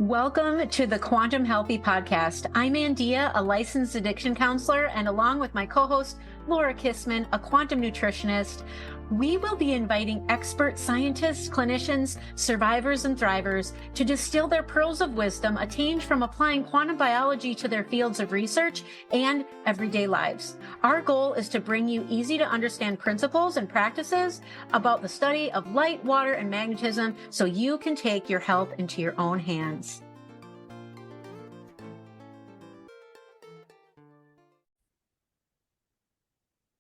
Welcome to the Quantum Healthy Podcast. I'm Andia, a licensed addiction counselor, and along with my co-host, Laura Kissman, a quantum nutritionist, we will be inviting expert scientists, clinicians, survivors, and thrivers to distill their pearls of wisdom attained from applying quantum biology to their fields of research and everyday lives. Our goal is to bring you easy to understand principles and practices about the study of light, water, and magnetism so you can take your health into your own hands.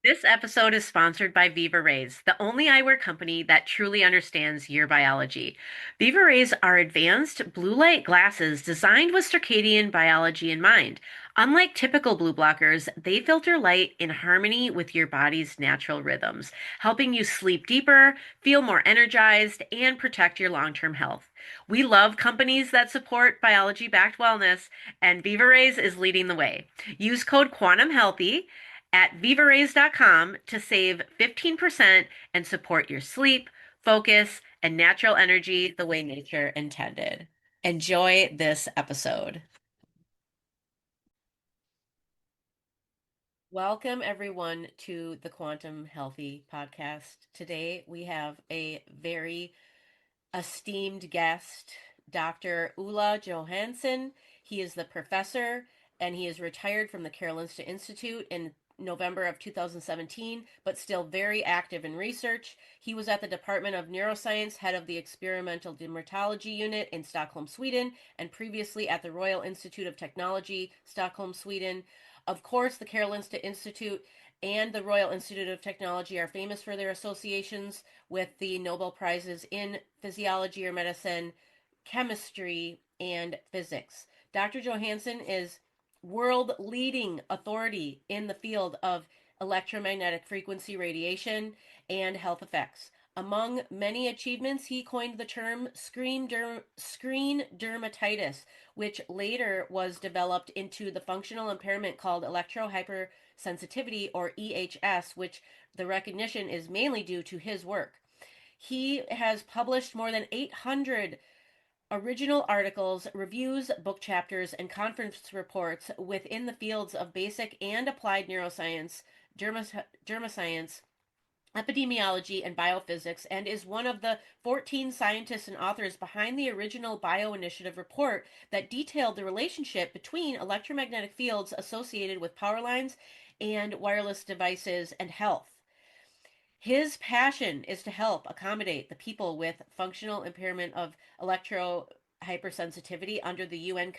This episode is sponsored by Viva Rays, the only eyewear company that truly understands your biology. Viva Rays are advanced blue light glasses designed with circadian biology in mind. Unlike typical blue blockers, they filter light in harmony with your body's natural rhythms, helping you sleep deeper, feel more energized, and protect your long-term health. We love companies that support biology-backed wellness, and Viva Rays is leading the way. Use code QuantumHealthy at vivarays.com to save 15% and support your sleep, focus, and natural energy the way nature intended. Enjoy this episode. Welcome, everyone, to the Quantum Healthy Podcast. Today, we have a very esteemed guest, Dr. Olle Johansson. He is the professor, and he is retired from the Karolinska Institute in November of 2017, but still very active in research. He was at the Department of Neuroscience, head of the Experimental Dermatology Unit in Stockholm, Sweden, and previously at the Royal Institute of Technology, Stockholm, Sweden. Of course, the Karolinska Institute and the Royal Institute of Technology are famous for their associations with the Nobel Prizes in physiology or medicine, chemistry, and physics. Dr. Johansson is world leading authority in the field of electromagnetic frequency radiation and health effects. Among many achievements, he coined the term screen dermatitis, which later was developed into the functional impairment called electrohypersensitivity, or EHS, which the recognition is mainly due to his work. He has published more than 800 original articles, reviews, book chapters, and conference reports within the fields of basic and applied neuroscience, dermatoscience, epidemiology, and biophysics, and is one of the 14 scientists and authors behind the original Bioinitiative Report that detailed the relationship between electromagnetic fields associated with power lines and wireless devices and health. His passion is to help accommodate the people with functional impairment of electrohypersensitivity under the UN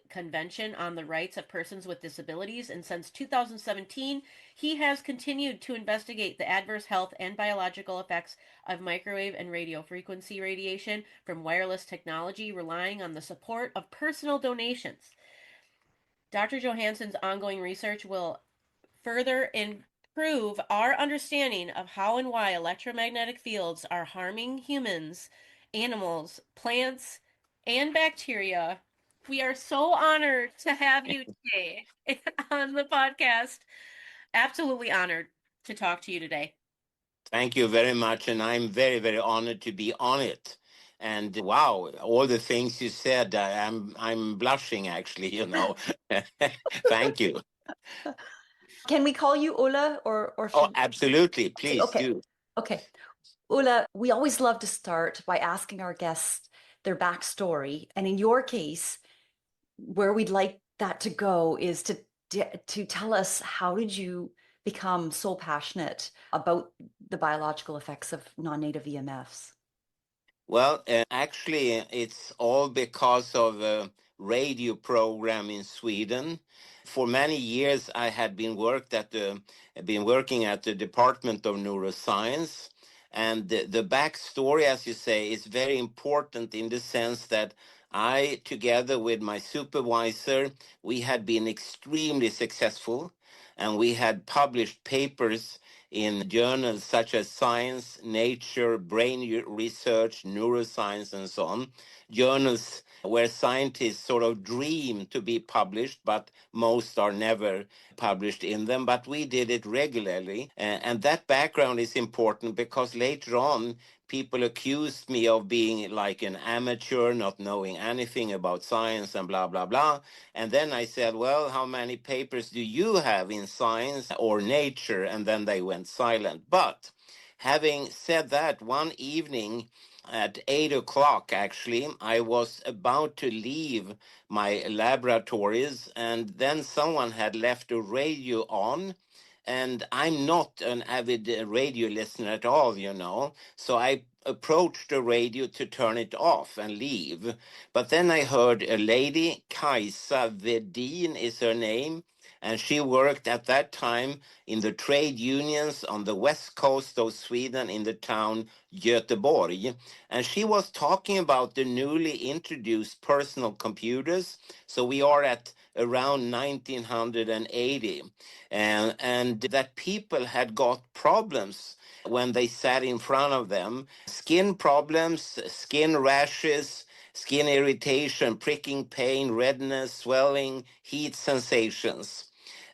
Convention on the Rights of Persons with Disabilities, and since 2017, he has continued to investigate the adverse health and biological effects of microwave and radio frequency radiation from wireless technology, relying on the support of personal donations. Dr. Johansson's ongoing research will further improve our understanding of how and why electromagnetic fields are harming humans, animals, plants, and bacteria. We are so honored to have you today on the podcast. Absolutely honored to talk to you today. Thank you very much, and I'm very, very honored to be on it. And wow, all the things you said, I'm blushing actually, Thank you. Can we call you Olle or Oh, absolutely. Please do. Okay. Olle, we always love to start by asking our guests their backstory. And in your case, where we'd like that to go is to tell us, how did you become so passionate about the biological effects of non-native EMFs? Well, actually, it's all because of a radio program in Sweden. For many years, I had been working at the Department of Neuroscience, and the backstory, as you say, is very important in the sense that I, together with my supervisor, we had been extremely successful, and we had published papers in journals such as Science, Nature, Brain Research, Neuroscience, and so on. Journals where scientists sort of dream to be published, but most are never published in them. But we did it regularly. And that background is important because later on, people accused me of being like an amateur, not knowing anything about science and blah, blah, blah. And then I said, well, how many papers do you have in science or nature? And then they went silent. But having said that, one evening at 8 o'clock, actually, I was about to leave my laboratories, and then someone had left a radio on. And I'm not an avid radio listener at all, you know. So I approached the radio to turn it off and leave. But then I heard a lady, Kajsa Vedin is her name, and she worked at that time in the trade unions on the west coast of Sweden in the town Göteborg. And she was talking about the newly introduced personal computers. So we are at around 1980, and that people had got problems when they sat in front of them, skin problems, skin rashes, skin irritation, pricking pain, redness, swelling, heat sensations.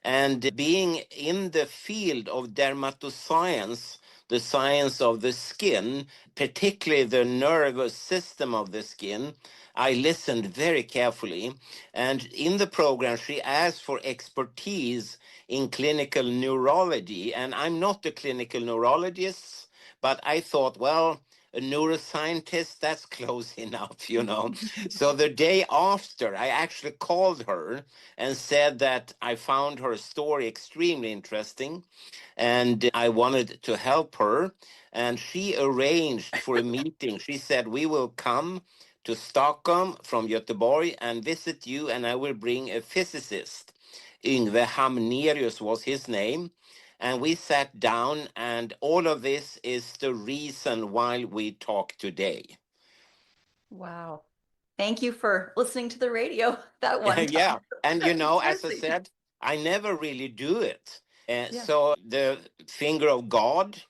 And being in the field of dermatoscience, the science of the skin, particularly the nervous system of the skin, I listened very carefully. And in the program, she asked for expertise in clinical neurology. And I'm not a clinical neurologist, but I thought, well, a neuroscientist, that's close enough, you know. So the day after, I actually called her and said that I found her story extremely interesting and I wanted to help her. And she arranged for a meeting. She said, we will come to Stockholm from Göteborg and visit you, and I will bring a physicist. Yngve Hamnerius was his name. And we sat down, and all of this is the reason why we talk today. Wow. Thank you for listening to the radio that one Yeah. time. And you know, as I Seriously. said, I never really do it. Yeah. So the finger of God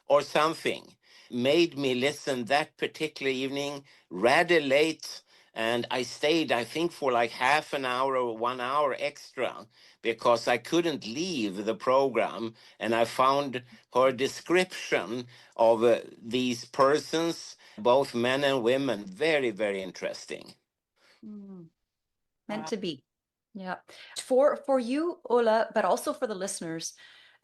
or something made me listen that particular evening rather late. And I stayed, I think, for like half an hour or 1 hour extra because I couldn't leave the program. And I found her description of these persons, both men and women, very, very interesting. Mm, meant Wow. to be. Yeah. For you, Ola, but also for the listeners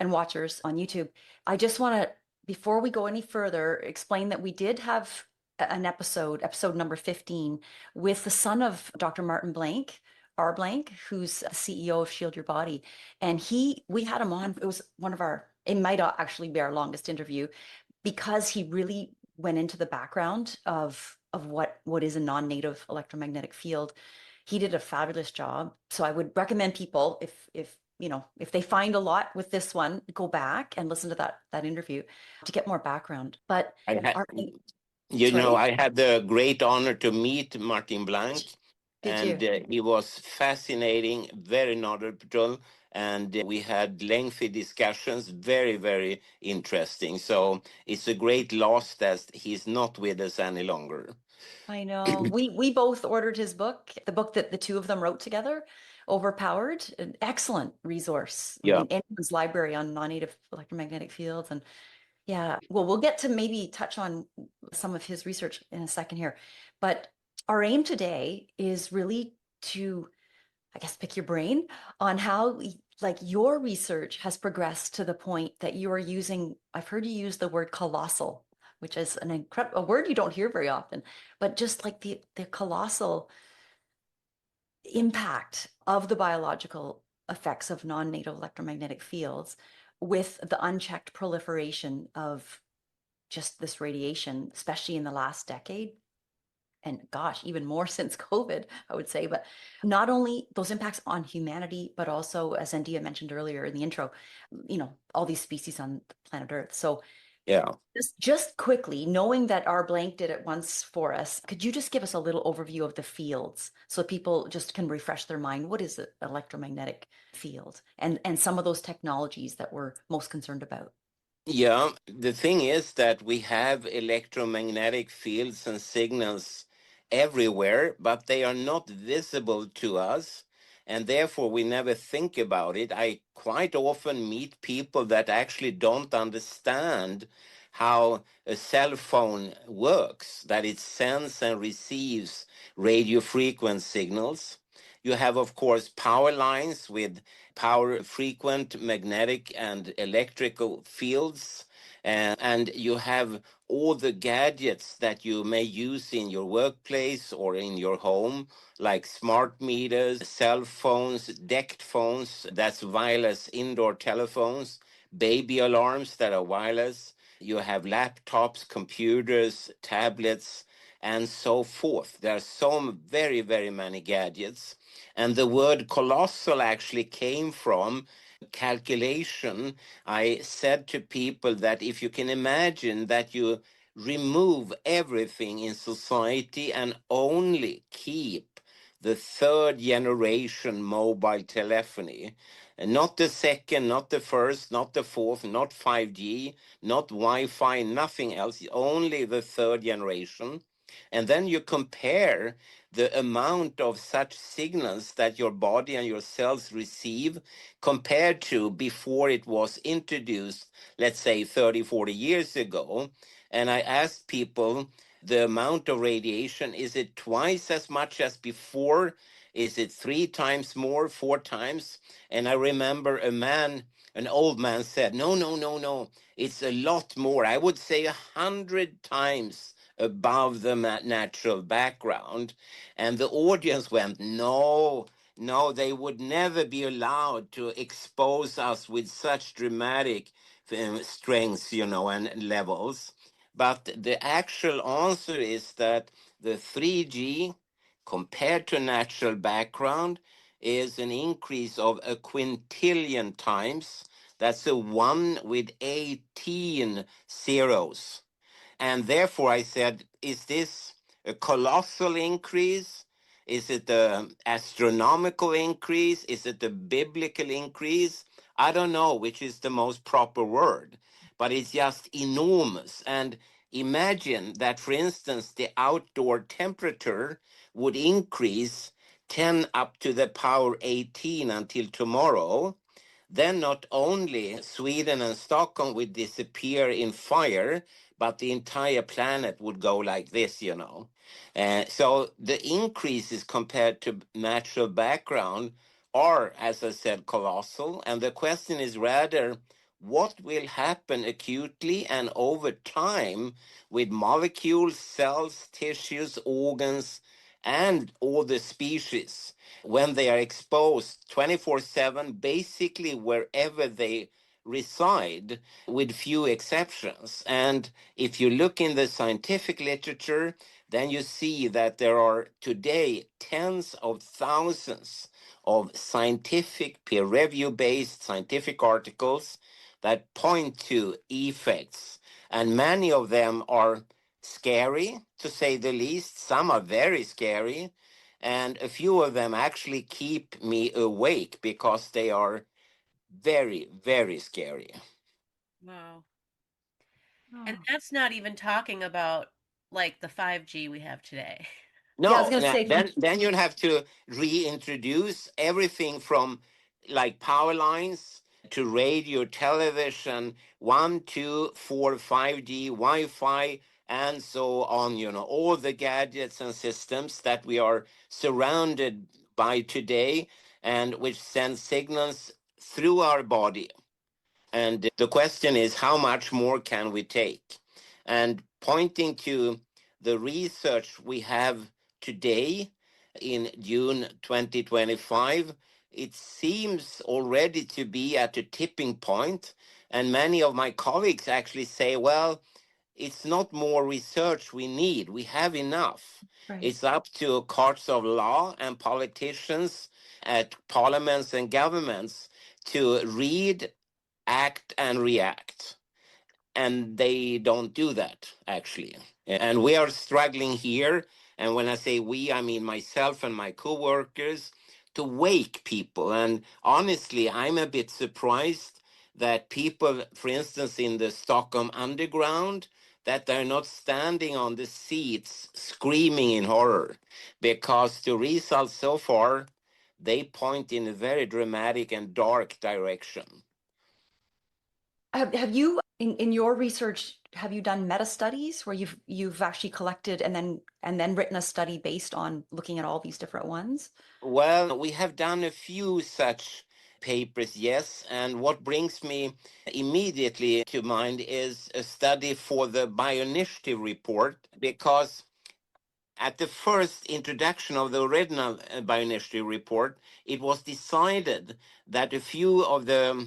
and watchers on YouTube, I just want to, before we go any further, explain that we did have an episode number 15, with the son of Dr. Martin Blank, R. Blank, who's the CEO of Shield Your Body. And we had him on. It was it might actually be our longest interview because he really went into the background of what is a non-native electromagnetic field. He did a fabulous job. So I would recommend people, if they find a lot with this one, go back and listen to that interview to get more background. But I had, our, you know, sorry, I had the great honor to meet Martin Blank, did and you? he was fascinating, very knowledgeable, and we had lengthy discussions, very, very interesting. So it's a great loss that he's not with us any longer. I know. We both ordered his book, the book that the two of them wrote together, Overpowered, an excellent resource Yeah. in anyone's library on non-native electromagnetic fields. And yeah, well, we'll get to maybe touch on some of his research in a second here. But our aim today is really to, I guess, pick your brain on how like your research has progressed to the point that you are using, I've heard you use the word colossal, which is an incredible, a word you don't hear very often, but just like the colossal impact of the biological effects of non-native electromagnetic fields with the unchecked proliferation of just this radiation, especially in the last decade. And gosh, even more since COVID, I would say. But not only those impacts on humanity, but also, as Andia mentioned earlier in the intro, all these species on planet Earth. So Yeah. just quickly, knowing that our blank did it once for us, could you just give us a little overview of the fields so people just can refresh their mind? What is an electromagnetic field and some of those technologies that we're most concerned about? Yeah, the thing is that we have electromagnetic fields and signals everywhere, but they are not visible to us, and therefore we never think about it. I quite often meet people that actually don't understand how a cell phone works, that it sends and receives radio frequency signals. You have, of course, power lines with power frequent magnetic and electrical fields. And you have all the gadgets that you may use in your workplace or in your home, like smart meters, cell phones, DECT phones, that's wireless indoor telephones, baby alarms that are wireless. You have laptops, computers, tablets, and so forth. There are so very, very many gadgets. And the word colossal actually came from calculation. I said to people that if you can imagine that you remove everything in society and only keep the third generation mobile telephony, and not the second, not the first, not the fourth, not 5G, not Wi-Fi, nothing else, only the third generation. And then you compare the amount of such signals that your body and your cells receive compared to before it was introduced, let's say 30, 40 years ago. And I asked people the amount of radiation, is it twice as much as before? Is it 3 times more, 4 times? And I remember an old man said, no, no, no, no, it's a lot more. I would say 100 times above the natural background. And the audience went, no, no, they would never be allowed to expose us with such dramatic strengths, and levels. But the actual answer is that the 3G compared to natural background is an increase of a quintillion times. That's a 1 with 18 zeros. And therefore, I said, is this a colossal increase? Is it an astronomical increase? Is it a biblical increase? I don't know which is the most proper word, but it's just enormous. And imagine that, for instance, the outdoor temperature would increase 10 up to the power 18 until tomorrow. Then not only Sweden and Stockholm would disappear in fire, but the entire planet would go like this. So the increases compared to natural background are, as I said, colossal. And the question is rather, what will happen acutely and over time with molecules, cells, tissues, organs, and all the species when they are exposed 24/7, basically wherever they reside, with few exceptions. And if you look in the scientific literature, then you see that there are today tens of thousands of scientific, peer review based scientific articles that point to effects. And many of them are scary, to say the least. Some are very scary. And a few of them actually keep me awake because they are very, very scary. Wow. And Oh. that's not even talking about like the 5G we have today. Yeah, I was No, going to say, then you'll have to reintroduce everything from like power lines to radio, television, 1, 2, 4, 5G, Wi-Fi, and so on. All the gadgets and systems that we are surrounded by today, and which send signals through our body. And the question is, how much more can we take? And pointing to the research we have today in June 2025, it seems already to be at a tipping point. And many of my colleagues actually say, well, it's not more research we need. We have enough. right. It's up to courts of law and politicians at parliaments and governments to read, act, and react. And they don't do that, actually. And we are struggling here. And when I say we, I mean myself and my co-workers, to wake people. And honestly, I'm a bit surprised that people, for instance, in the Stockholm underground, that they're not standing on the seats screaming in horror, because the results so far, they point in a very dramatic and dark direction. Have you in your research, have you done meta studies where you've actually collected and then written a study based on looking at all these different ones? Well, we have done a few such papers, yes. And what brings me immediately to mind is a study for the Bioinitiative Report, because at the first introduction of the original Bioinitiative Report, it was decided that a few of the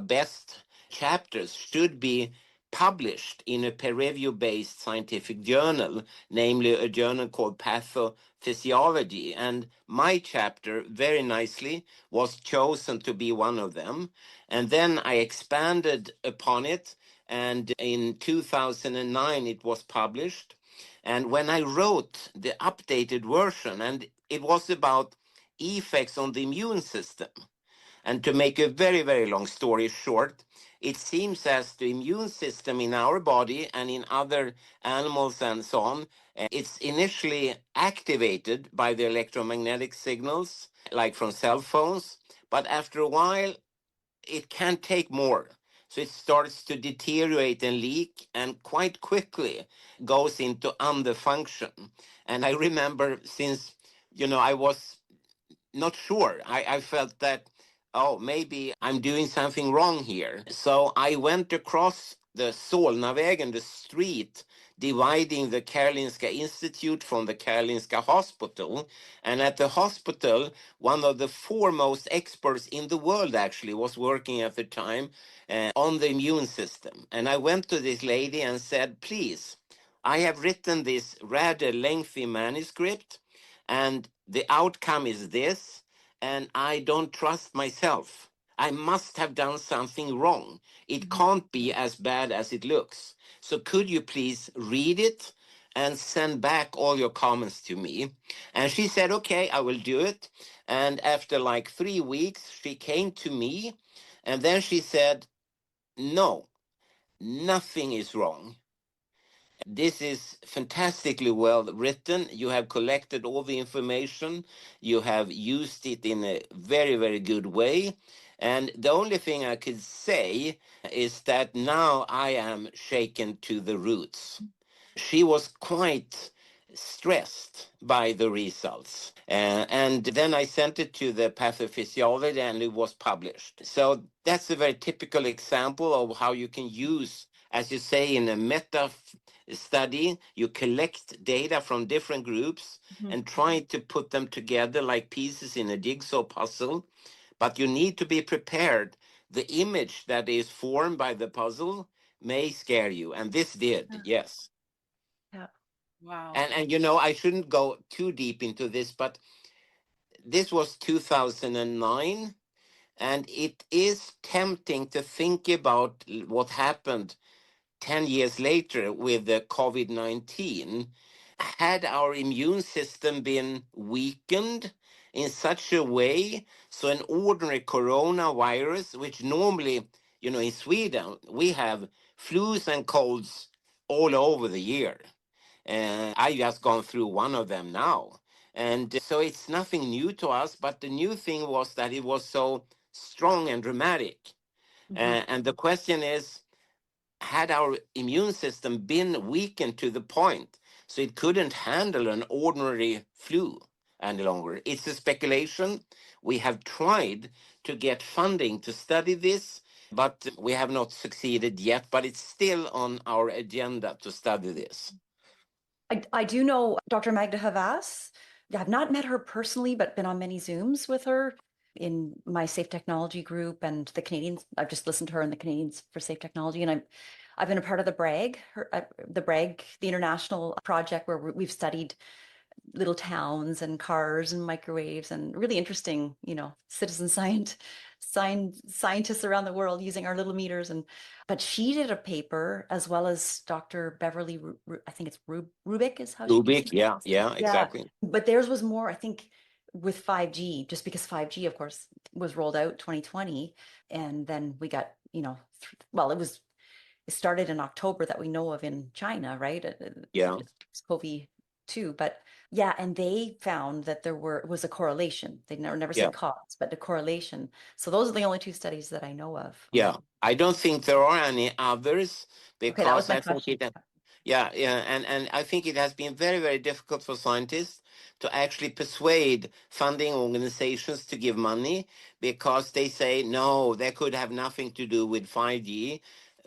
best chapters should be published in a peer review based scientific journal, namely a journal called Physiology. And my chapter, very nicely, was chosen to be one of them. And then I expanded upon it, and in 2009 it was published. And when I wrote the updated version, and it was about effects on the immune system, and to make a very, very long story short, it seems as the immune system in our body and in other animals and so on, it's initially activated by the electromagnetic signals, like from cell phones, but after a while, it can't take more. So it starts to deteriorate and leak, and quite quickly goes into underfunction. And I remember, since I was not sure, I felt that, oh, maybe I'm doing something wrong here. So I went across the Solnavägen, the street dividing the Karolinska Institute from the Karolinska Hospital. And at the hospital, one of the foremost experts in the world actually was working at the time on the immune system. And I went to this lady and said, please, I have written this rather lengthy manuscript, and the outcome is this, and I don't trust myself. I must have done something wrong. It Mhm. can't be as bad as it looks. So could you please read it and send back all your comments to me? And she said, okay, I will do it. And after like 3 weeks, she came to me, and then she said, no, nothing is wrong. This is fantastically well written. You have collected all the information. You have used it in a very, very good way. And the only thing I could say is that now I am shaken to the roots. She was quite stressed by the results. And then I sent it to the pathophysiology, and it was published. So that's a very typical example of how you can use, as you say, in a meta study, you collect data from different groups Mhm. and try to put them together like pieces in a jigsaw puzzle. But you need to be prepared. The image that is formed by the puzzle may scare you. And this did, Yeah. yes. Yeah. Wow. And I shouldn't go too deep into this, but this was 2009, and it is tempting to think about what happened 10 years later with the COVID-19. Had our immune system been weakened in such a way so an ordinary coronavirus, which normally, in Sweden, we have flus and colds all over the year. I just gone through one of them now. And so it's nothing new to us, but the new thing was that it was so strong and dramatic. Mhm. And the question is, had our immune system been weakened to the point so it couldn't handle an ordinary flu any longer? It's a speculation. We have tried to get funding to study this, but we have not succeeded yet. But it's still on our agenda to study this. I do know Dr. Magda Havas. I've not met her personally, but been on many Zooms with her in my Safe Technology group and the Canadians. I've just listened to her in the Canadians for Safe Technology, and I've been a part of the BRAG, the international project where we've studied little towns and cars and microwaves and really interesting, citizen scientists around the world using our little meters. But she did a paper as well as Dr. Beverly, I think it's Rubik is how she. Rubik, yeah, yeah, Yeah. exactly. But theirs was more, I think, with 5G, just because 5G, of course, was rolled out 2020. And then we got, well, it started in October that we know of in China, right? Yeah. It's COVID too, but Yeah, and they found that there was a correlation. They never Yeah. said cause, but a correlation. So those are the only two studies that I know of. Yeah. I don't think there are any others Okay, that was because my I think question. and I think it has been very, very difficult for scientists to actually persuade funding organizations to give money because they say, no, that could have nothing to do with 5G.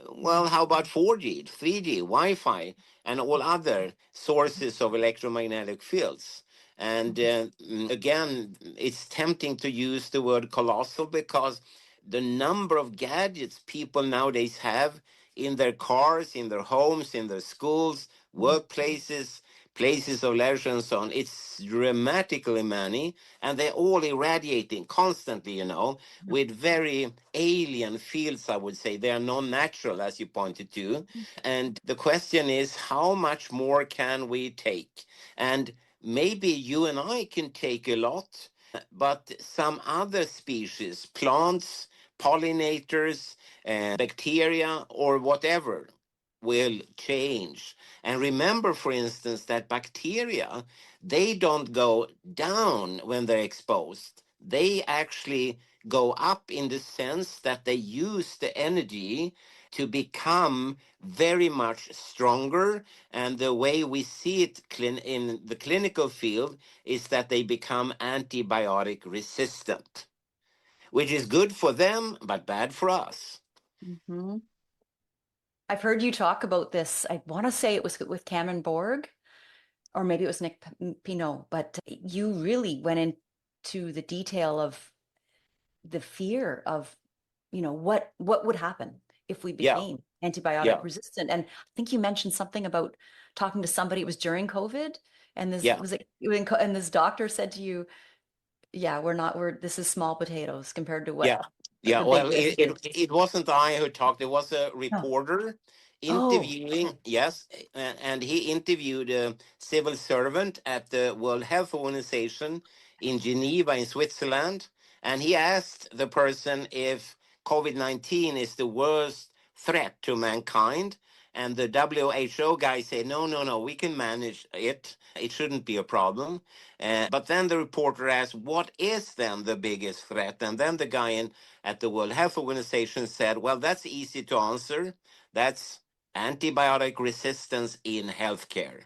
Well, Mhm. how about 4G, 3G, Wi-Fi, and all other sources of electromagnetic fields? And again, it's tempting to use the word colossal because the number of gadgets people nowadays have in their cars, in their homes, in their schools, Mhm. workplaces, places of leisure, and so on. It's dramatically many, and they're all irradiating constantly, with very alien fields, I would say. They are non natural, as you pointed to. And the question is, how much more can we take? And maybe you and I can take a lot, but some other species, plants, pollinators, bacteria, or whatever will change. And remember, for instance, that bacteria, they don't go down when they're exposed. They actually go up in the sense that they use the energy to become very much stronger. And the way we see it in the clinical field is that they become antibiotic resistant, which is good for them, but bad for us. Mhm. I've heard you talk about this. I want to say it was with Cameron Borg, or maybe it was Nick Pinot, but you really went into the detail of the fear of, what would happen if we Yeah, became antibiotic yeah, resistant. And I think you mentioned something about talking to somebody, it was during COVID, and this yeah. was it, and this doctor said to you, yeah, this is small potatoes compared to Yeah, what yeah. the big Well, risk is. it wasn't I who talked. It was a Oh, reporter oh, interviewing. okay. Yes, and he interviewed a civil servant at the World Health Organization in Geneva, in Switzerland, and he asked the person if COVID-19 is the worst threat to mankind. And the WHO guy said, no, no, no, we can manage it. It shouldn't be a problem. But then the reporter asked, what is then the biggest threat? And then the guy at the World Health Organization said, well, that's easy to answer. That's antibiotic resistance in healthcare.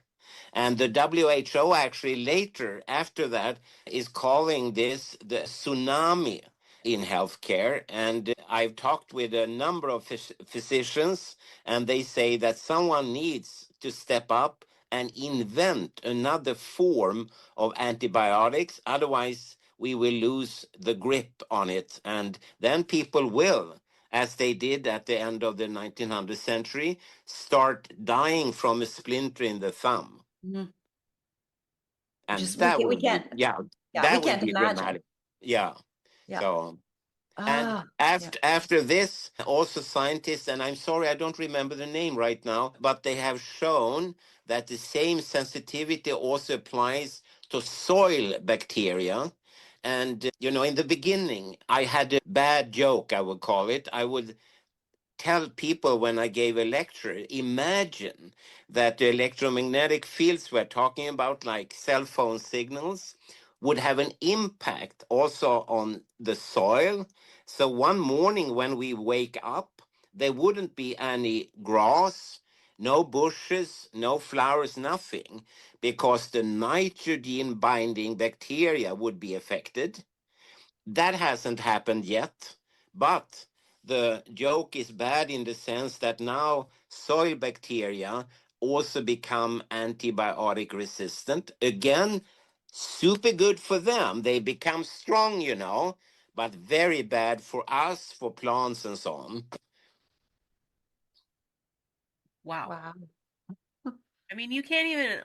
And the WHO actually later, after that, is calling this the tsunami in healthcare. And I've talked with a number of physicians, and they say that someone needs to step up and invent another form of antibiotics. Otherwise, we will lose the grip on it. And then people will, as they did at the end of the 1900th century, start dying from a splinter in the thumb. Mhm. And Just that we would be, can't, yeah, yeah, we that would can't be imagine. dramatic. Yeah. Yeah. So, and Ah, yeah. after this, also scientists, and I'm sorry, I don't remember the name right now, but they have shown that the same sensitivity also applies to soil bacteria. And, in the beginning, I had a bad joke, I would call it. I would tell people when I gave a lecture, imagine that the electromagnetic fields we're talking about, like cell phone signals, would have an impact also on the soil. So one morning when we wake up, there wouldn't be any grass, no bushes, no flowers, nothing, because the nitrogen binding bacteria would be affected. That hasn't happened yet, but the joke is bad in the sense that now soil bacteria also become antibiotic resistant. Again, super good for them. They become strong, but very bad for us, for plants, and so on. Wow. Wow. I mean, you can't even.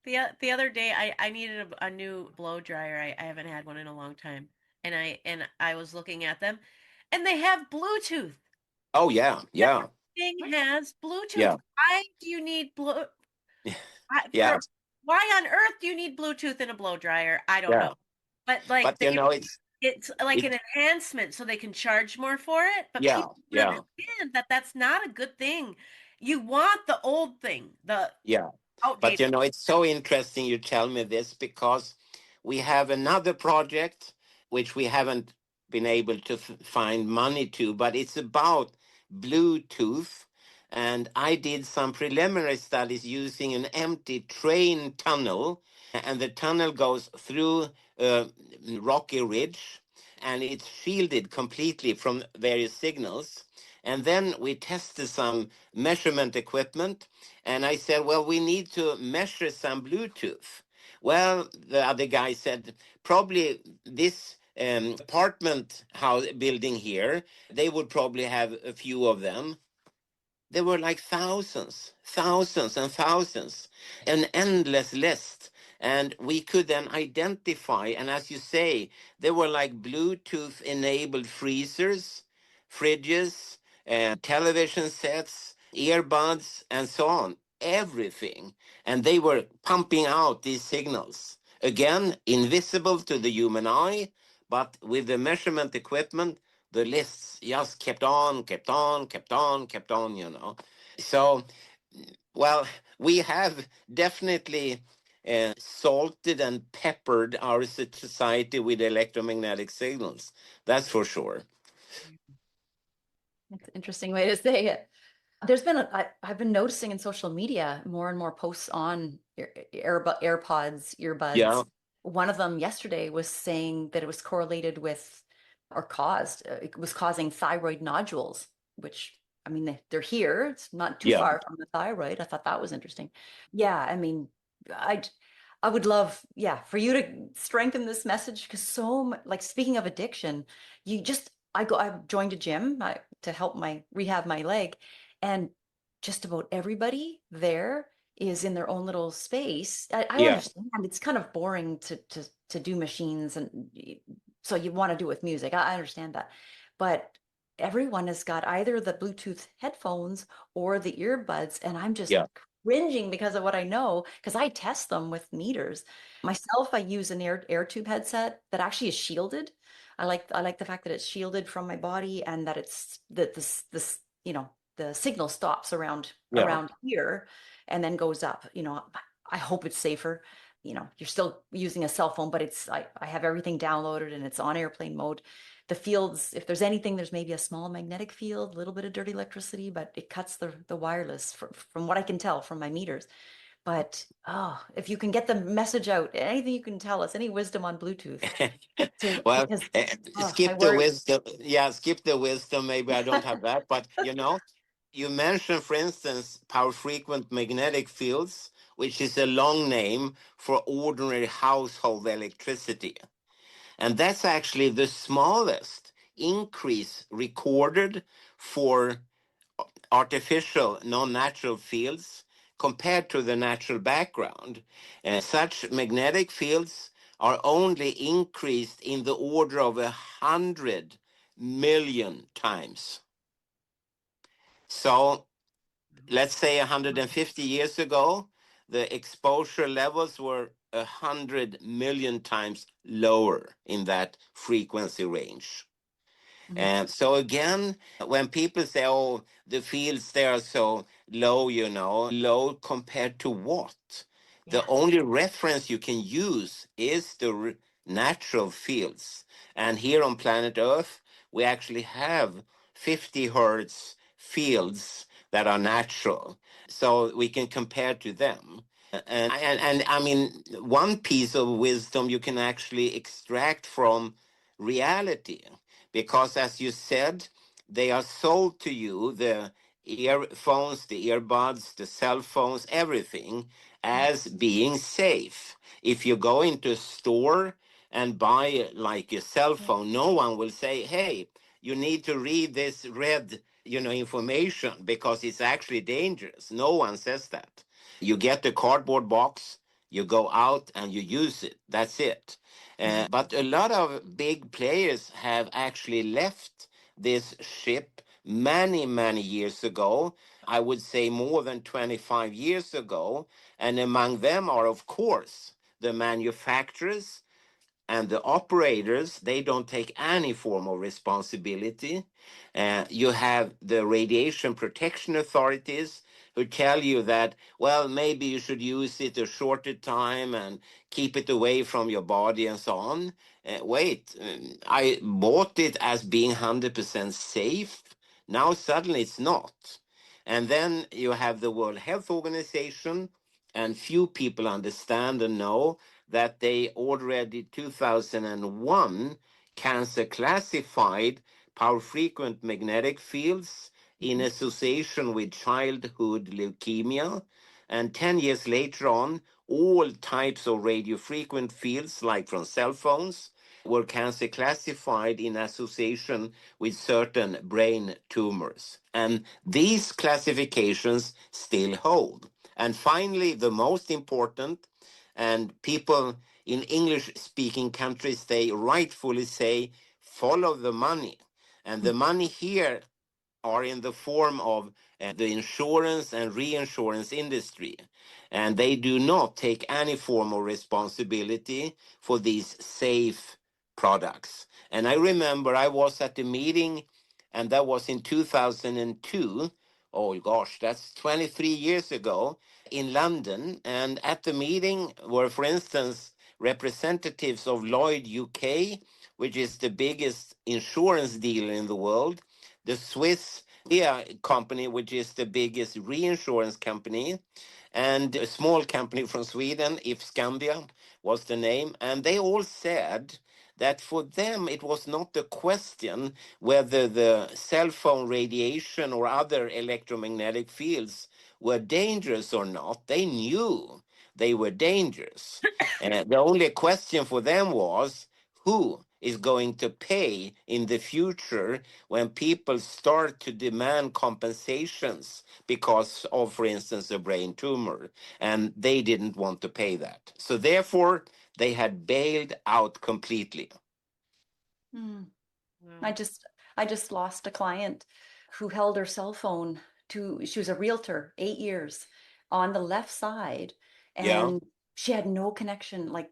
The other day, I needed a new blow dryer. I haven't had one in a long time, and I was looking at them, and they have Bluetooth. Oh, yeah, yeah, Thing has Bluetooth. yeah, Why do you need yeah, why on earth do you need Bluetooth in a blow dryer? I don't yeah. know. But like But, it's like an it, enhancement so they can charge more for it, but yeah, people don't yeah, understand that that's not a good thing. You want the old thing. The yeah. But it's so interesting you tell me this, because we have another project which we haven't been able to find money to, but it's about Bluetooth. And I did some preliminary studies using an empty train tunnel, and the tunnel goes through a rocky ridge, and it's shielded completely from various signals. And then we tested some measurement equipment, and I said, well, we need to measure some Bluetooth. Well, the other guy said, probably this apartment house building here, they would probably have a few of them. There were like thousands, thousands and thousands, an endless list. And we could then identify, and as you say, there were like Bluetooth enabled freezers, fridges, television sets, earbuds, and so on, everything. And they were pumping out these signals. Again, invisible to the human eye, but with the measurement equipment, the lists just kept on, kept on, kept on, kept on. So, well, we have definitely salted and peppered our society with electromagnetic signals. That's for sure. That's an interesting way to say it. There's been I've been noticing in social media more and more posts on AirPods, Yeah, earbuds. One of them yesterday was saying that it was correlated with or caused it was causing thyroid nodules, which I mean they're here. It's not too yeah, far from the thyroid. I thought that was interesting. Yeah, I mean, I I would love, yeah, for you to strengthen this message because like speaking of addiction, I joined a gym to help my rehab my leg, and just about everybody there is in their own little space. I yeah, understand it's kind of boring to do machines, and so you want to do it with music. I understand that, but everyone has got either the Bluetooth headphones or the earbuds, and I'm just yeah, cringing because of what I know, because I test them with meters. Myself, I use an air tube headset that actually is shielded. I like the fact that it's shielded from my body and that it's that this the signal stops yeah. around here and then goes up. I hope it's safer. You're still using a cell phone, but I have everything downloaded and it's on airplane mode. The fields, if there's anything, there's maybe a small magnetic field, a little bit of dirty electricity, but it cuts the wireless from what I can tell from my meters. But if you can get the message out, anything you can tell us, any wisdom on Bluetooth, Well, because I skip the worry. wisdom. Yeah, skip the wisdom. Maybe I don't have that. But, you mentioned, for instance, power frequent magnetic fields, which is a long name for ordinary household electricity. And that's actually the smallest increase recorded for artificial, non natural fields compared to the natural background. Such magnetic fields are only increased in the order of 100 million times. So let's say 150 years ago, the exposure levels were 100 million times lower in that frequency range. Mhm. And so again, when people say, "Oh, the fields they are so low," low compared to what? The Yeah. only reference you can use is the natural fields. And here on planet Earth, we actually have 50 hertz fields that are natural, so we can compare to them. And I mean, one piece of wisdom you can actually extract from reality, because as you said, they are sold to you, the earphones, the earbuds, the cell phones, everything, as being safe. If you go into a store and buy like a cell phone, no one will say, hey, you need to read this red information because it's actually dangerous. No one says that. You get the cardboard box, you go out and you use it. That's it. Mhm. But a lot of big players have actually left this ship many, many years ago. I would say more than 25 years ago. And among them are, of course, the manufacturers and the operators. They don't take any form of responsibility. You have the radiation protection authorities, who tell you that, well, maybe you should use it a shorter time and keep it away from your body and so on. Wait, I bought it as being 100% safe. Now suddenly it's not. And then you have the World Health Organization, and few people understand and know that they already 2001 cancer classified power frequent magnetic fields in association with childhood leukemia. And 10 years later on, all types of radio frequent fields, like from cell phones, were cancer classified in association with certain brain tumors. And these classifications still hold. And finally, the most important, and people in English speaking countries, they rightfully say, follow the money. And the money here are in the form of the insurance and reinsurance industry. And they do not take any form of responsibility for these safe products. And I remember I was at the meeting, and that was in 2002. Oh gosh, that's 23 years ago in London. And at the meeting were, for instance, representatives of Lloyd UK, which is the biggest insurance dealer in the world, the Swiss company, which is the biggest reinsurance company, and a small company from Sweden, If Scandia was the name. And they all said that for them it was not a question whether the cell phone radiation or other electromagnetic fields were dangerous or not. They knew they were dangerous. And the only question for them was, who is going to pay in the future when people start to demand compensations because of, for instance, a brain tumor? And they didn't want to pay that. So therefore, they had bailed out completely. Mm. Wow. I just lost a client who held her cell phone she was a realtor, 8 years, on the left side, Yeah, and she had no connection. Like,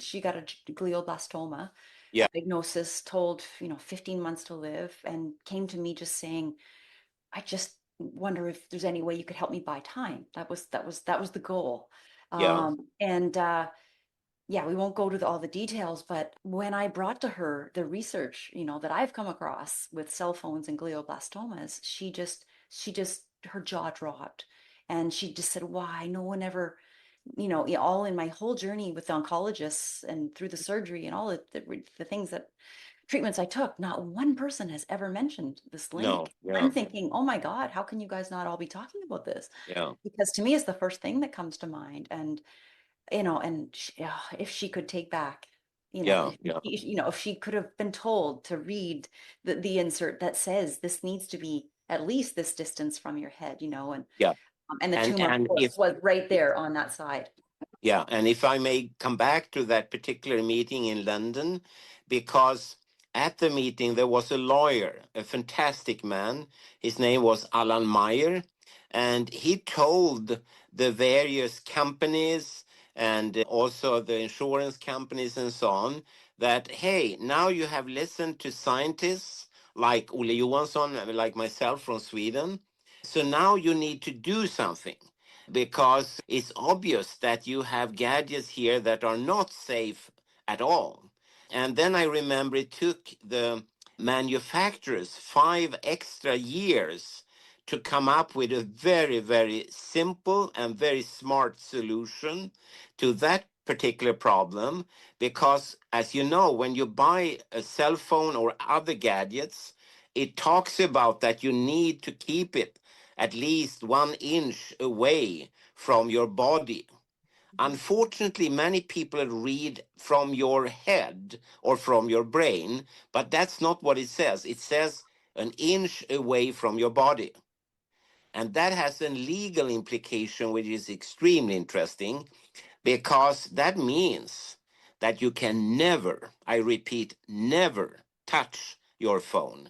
she got a glioblastoma yeah, diagnosis, told, 15 months to live, and came to me just saying, I just wonder if there's any way you could help me buy time. That was the goal. yeah, And yeah, we won't go to all the details, but when I brought to her the research, that I've come across with cell phones and glioblastomas, she just, her jaw dropped. And she just said, why? No one ever, all in my whole journey with the oncologists and through the surgery and all the things that treatments I took, not one person has ever mentioned this no, link. yeah, I'm thinking, oh my God, how can you guys not all be talking about this? yeah, Because to me, it's the first thing that comes to mind. And if she could take back, yeah, yeah, if she could have been told to read the insert that says this needs to be at least this distance from your head, yeah. and the tumor, of And course, if was right there on that side. Yeah, and if I may come back to that particular meeting in London, because at the meeting there was a lawyer, a fantastic man. His name was Alan Meyer, and he told the various companies and also the insurance companies and so on that, hey, now you have listened to scientists like Olle Johansson, like myself from Sweden. So now you need to do something because it's obvious that you have gadgets here that are not safe at all. And then I remember it took the manufacturers 5 extra years to come up with a very, very simple and very smart solution to that particular problem. Because, as you know, when you buy a cell phone or other gadgets, it talks about that you need to keep it at least 1 inch away from your body. Unfortunately, many people read from your head or from your brain, but that's not what it says. It says 1 inch away from your body. And that has a legal implication, which is extremely interesting, because that means that you can never, I repeat, never touch your phone.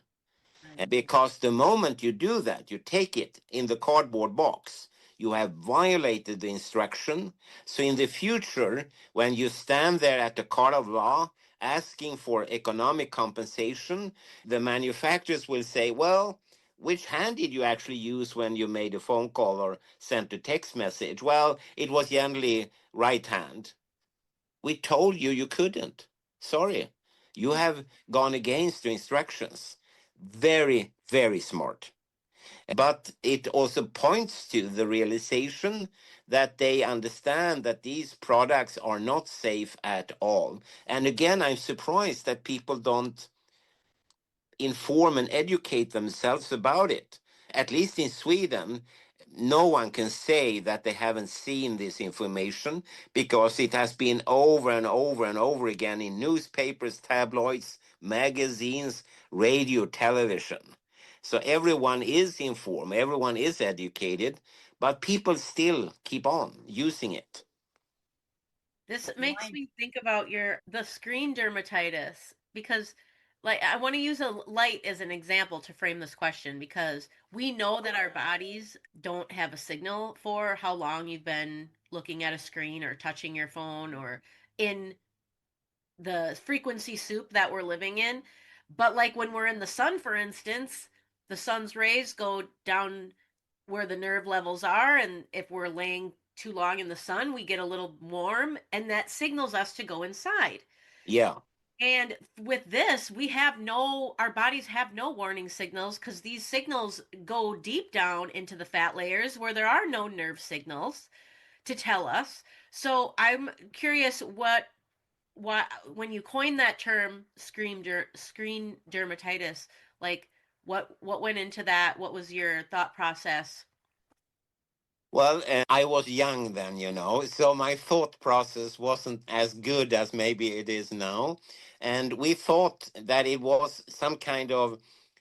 Right. And because the moment you do that, you take it in the cardboard box, you have violated the instruction. So in the future, when you stand there at the court of law asking for economic compensation, the manufacturers will say, well, which hand did you actually use when you made a phone call or sent a text message? Well, it was generally right hand. We told you you couldn't. Sorry. You have gone against the instructions. Very, very smart. But it also points to the realization that they understand that these products are not safe at all. And again, I'm surprised that people don't inform and educate themselves about it. At least in Sweden, no one can say that they haven't seen this information because it has been over and over and over again in newspapers, tabloids, magazines, radio, television. So everyone is informed, everyone is educated, but people still keep on using it. This makes me think about the screen dermatitis because like I want to use a light as an example to frame this question because we know that our bodies don't have a signal for how long you've been looking at a screen or touching your phone or in the frequency soup that we're living in. But like when we're in the sun, for instance, the sun's rays go down where the nerve levels are. And if we're laying too long in the sun, we get a little warm, and that signals us to go inside. Yeah. And with this, our bodies have no warning signals because these signals go deep down into the fat layers where there are no nerve signals to tell us. So I'm curious what when you coined that term screen dermatitis, like what went into that? What was your thought process? Well, I was young then, so my thought process wasn't as good as maybe it is now. And we thought that it was some kind of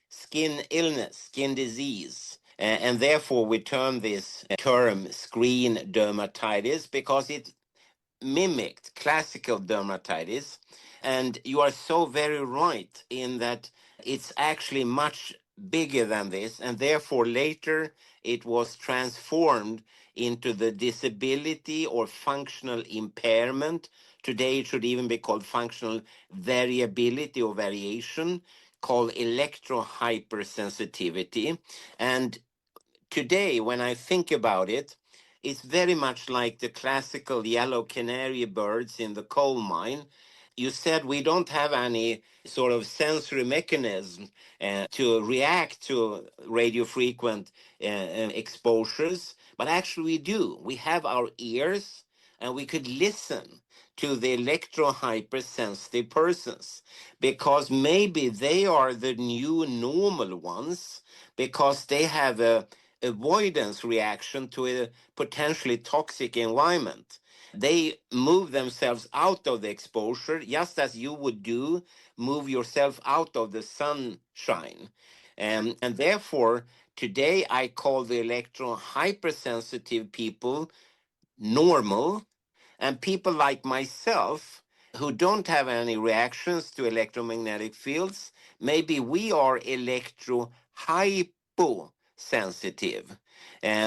skin illness, skin disease. And therefore, we term this term screen dermatitis because it mimicked classical dermatitis. And you are so very right in that it's actually much bigger than this. And therefore, later it was transformed into the disability or functional impairment. Today, it should even be called functional variability or variation, called electrohypersensitivity. And today, when I think about it, it's very much like the classical yellow canary birds in the coal mine. You said we don't have any sort of sensory mechanism to react to radio frequent exposures, but actually we do. We have our ears and we could listen to the electrohypersensitive persons because maybe they are the new normal ones because they have a avoidance reaction to a potentially toxic environment. They move themselves out of the exposure, just as you would do, move yourself out of the sunshine. And therefore, today I call the electron hypersensitive people normal, and people like myself who don't have any reactions to electromagnetic fields, maybe we are electro hyposensitive.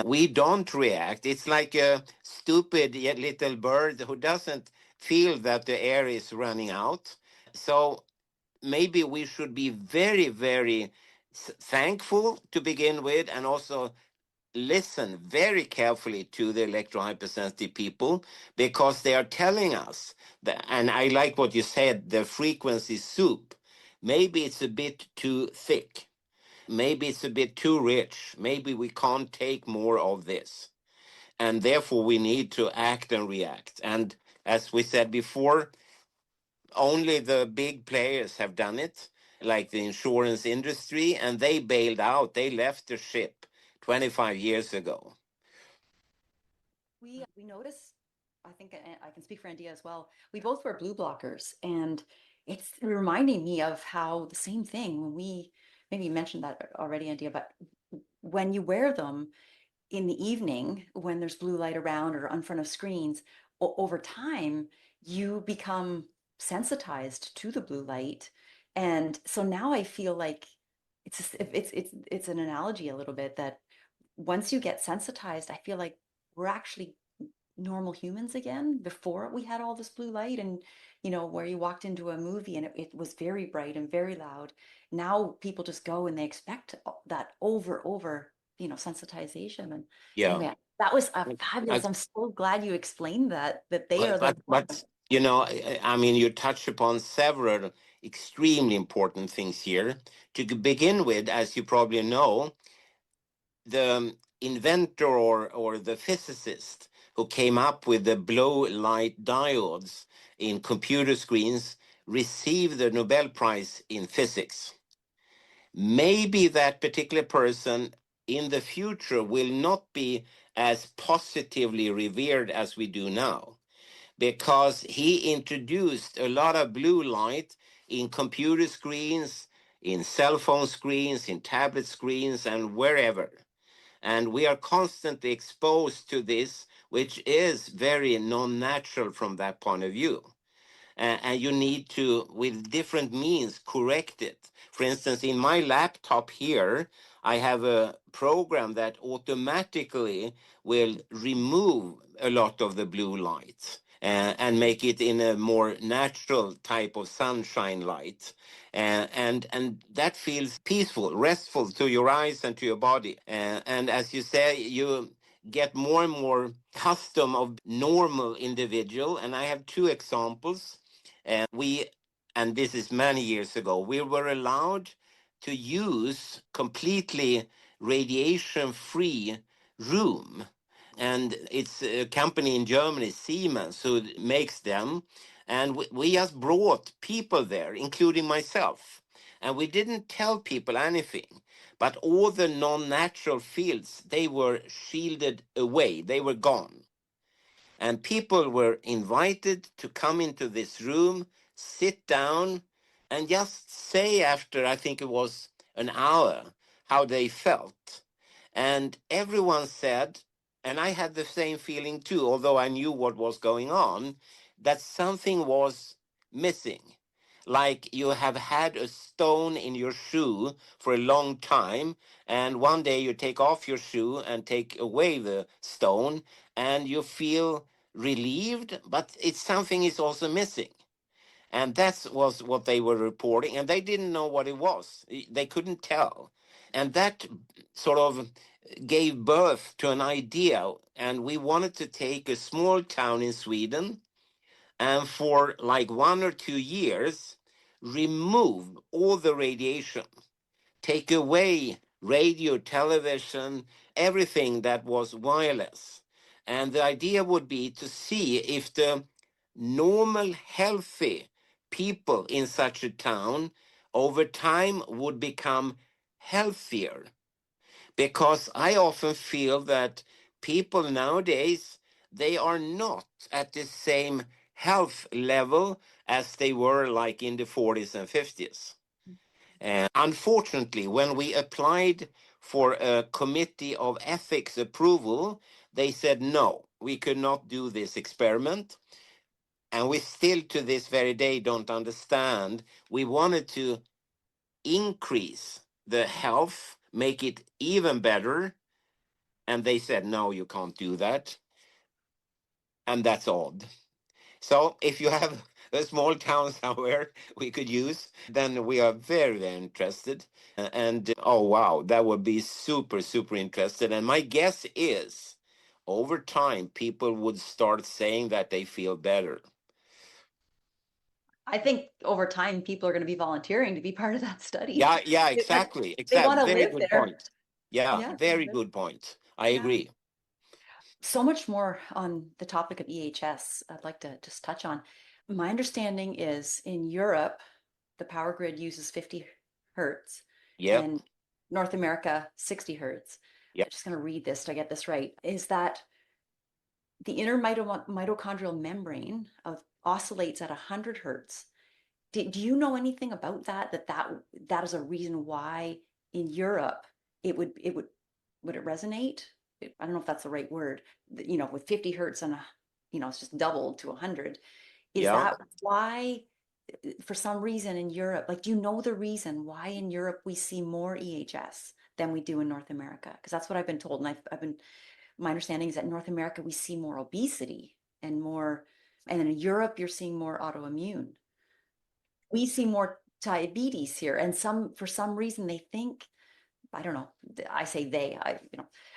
We don't react. It's like a stupid yet little bird who doesn't feel that the air is running out. So maybe we should be very, very thankful to begin with, and also listen very carefully to the electrohypersensitive people because they are telling us that, and I like what you said, the frequency soup. Maybe it's a bit too thick. Maybe it's a bit too rich. Maybe we can't take more of this. And therefore, we need to act and react. And as we said before, only the big players have done it, like the insurance industry, and they bailed out. They left the ship 25 years ago. We noticed, I think I can speak for India as well. We both wear blue blockers, and it's reminding me of how the same thing when we maybe you mentioned that already, India, but when you wear them in the evening when there's blue light around or in front of screens, over time you become sensitized to the blue light, and so now I feel like it's an analogy a little bit that once you get sensitized, I feel like we're actually normal humans again before we had all this blue light, and where you walked into a movie and it was very bright and very loud. Now people just go and they expect that over sensitization. And Yeah. anyway, that was I, fabulous. I'm so glad you explained that they are but, the but, but I mean, you touch upon several extremely important things here. To begin with, as you probably know, the inventor or the physicist who came up with the blow light diodes in computer screens received the Nobel Prize in physics. Maybe that particular person in the future will not be as positively revered as we do now, because he introduced a lot of blue light in computer screens, in cell phone screens, in tablet screens, and wherever. And we are constantly exposed to this, which is very non natural from that point of view. And you need to, with different means, correct it. For instance, in my laptop here, I have a program that automatically will remove a lot of the blue light and make it in a more natural type of sunshine light. And that feels peaceful, restful to your eyes and to your body. And as you say, you get more and more custom of normal individual. And I have two examples. And this is many years ago, we were allowed to use completely radiation free room. And it's a company in Germany, Siemens, who makes them. And we just brought people there, including myself. And we didn't tell people anything. But all the non natural fields, they were shielded away, they were gone. And people were invited to come into this room, sit down, and just say after, I think it was an hour, how they felt. And everyone said, and I had the same feeling too, although I knew what was going on, that something was missing. Like you have had a stone in your shoe for a long time, and one day you take off your shoe and take away the stone, and you feel relieved, but it's something is also missing. And that was what they were reporting, and they didn't know what it was. They couldn't tell. And that sort of gave birth to an idea. And we wanted to take a small town in Sweden and for like 1 or 2 years remove all the radiation, take away radio, television, everything that was wireless. And the idea would be to see if the normal, healthy people in such a town over time would become healthier. Because I often feel that people nowadays, they are not at the same health level as they were like in the 40s and 50s. Unfortunately, when we applied for a committee of ethics approval, they said no, we could not do this experiment. And we still to this very day don't understand. We wanted to increase the health, make it even better. And they said, no, you can't do that. And that's odd. So if you have a small town somewhere we could use, then we are very, very interested. And oh, wow, that would be super, super interested. And my guess is over time, people would start saying that they feel better. I think over time people are going to be volunteering to be part of that study. Yeah, yeah, They want, exactly. they Exactly. want to Very live good there. point. Yeah, Yeah, very good point. I yeah. agree. So much more on the topic of EHS I'd like to just touch on. My understanding is in Europe, the power grid uses 50 hertz Yep. and North America 60 hertz. Yep. I'm just going to read this to get this right. Is that the inner mitochondrial membrane oscillates at 100 hertz. Do you know anything about that is a reason why in Europe would it resonate? I don't know if that's the right word. With 50 hertz and it's just doubled to 100. Is Yeah. that why, for some reason in Europe, like, do you know the reason why in Europe we see more EHS than we do in North America? Because that's what I've been told, and I've been my understanding is that in North America, we see more obesity and more, and in Europe, you're seeing more autoimmune. We see more diabetes here. And for some reason, they think, I don't know, I say they, I've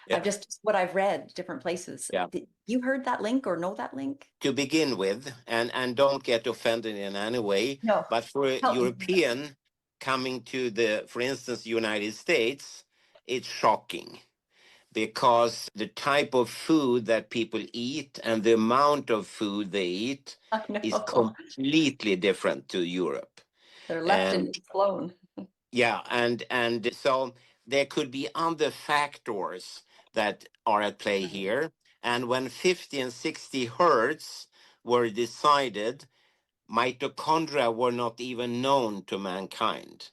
Yeah. just, what I've read different places. Yeah. You heard that link or know that link? To begin with, and don't get offended in any way, No. but for a Help me. European coming to for instance, United States, it's shocking because the type of food that people eat and the amount of food they eat I is know. completely different to Europe. Their leptin And is flown. yeah, and so there could be other factors that are at play Right. here. And when 50 and 60 hertz were decided, mitochondria were not even known to mankind.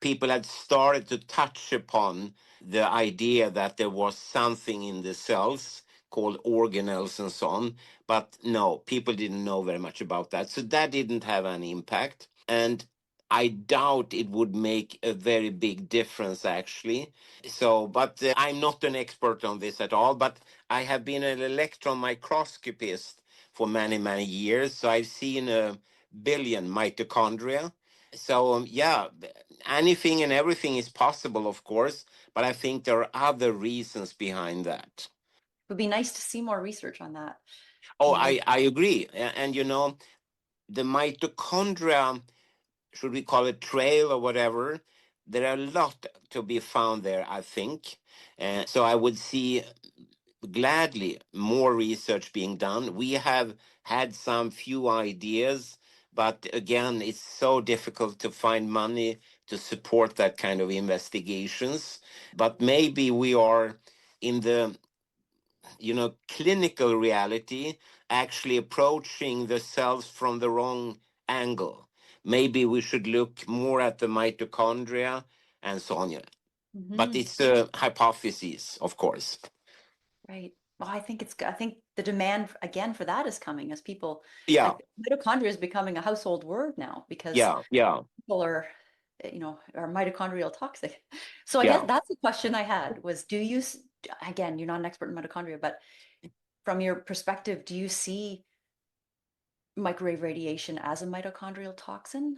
People had started to touch upon the idea that there was something in the cells called organelles and so on. But no, people didn't know very much about that. So that didn't have any impact. And I doubt it would make a very big difference, actually. So, but I'm not an expert on this at all, but I have been an electron microscopist for many, many years. So I've seen a billion mitochondria. So, yeah, anything and everything is possible, of course, but I think there are other reasons behind that. It would be nice to see more research on that. Oh, You know, I agree. And the mitochondria, should we call it trail or whatever, there are a lot to be found there, I think. So I would see gladly more research being done. We have had some few ideas, but again, it's so difficult to find money to support that kind of investigations. But maybe we are in the clinical reality actually approaching the cells from the wrong angle. Maybe we should look more at the mitochondria and so on. But mhm. it's a hypothesis, of course. Right. Well, I think the demand again for that is coming as people, Yeah, like mitochondria is becoming a household word now because yeah. people are mitochondrial toxic. So I guess Yeah. that's the question I had was, again, you're not an expert in mitochondria, but from your perspective, do you see microwave radiation as a mitochondrial toxin?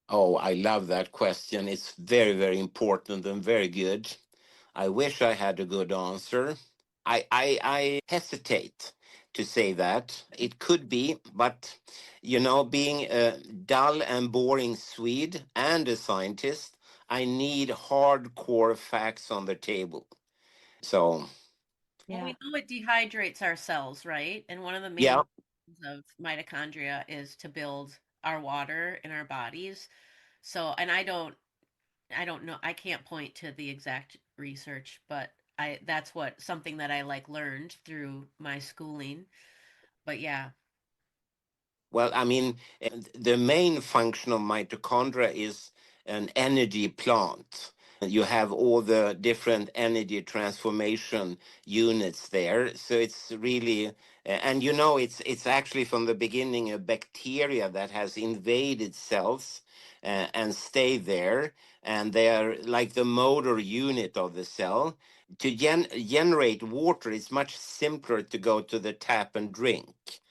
Oh, I love that question. It's very, very important and very good. I wish I had a good answer. I hesitate to say that. It could be, but being a dull and boring Swede and a scientist, I need hardcore facts on the table. So, Well, Yeah. we know it dehydrates our cells, right? And one of the yeah. main functions of mitochondria is to build our water in our bodies. So, and I don't know, I can't point to the exact research, but that's what something that I like learned through my schooling. But yeah, Well, I mean, the main function of mitochondria is an energy plant. You have all the different energy transformation units there. So it's really, and it's actually from the beginning a bacteria that has invaded cells and stay there. And they are like the motor unit of the cell. To generate water, it's much simpler to go to the tap and drink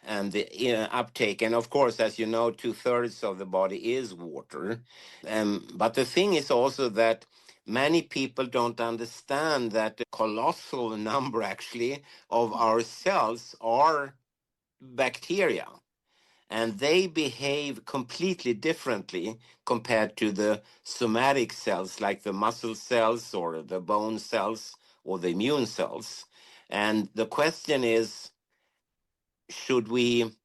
and the uptake. And of course, as you know, 2/3 of the body is water. But the thing is also that many people don't understand that the colossal number actually of our cells are bacteria. And they behave completely differently compared to the somatic cells, like the muscle cells or the bone cells or the immune cells. And the question is, should we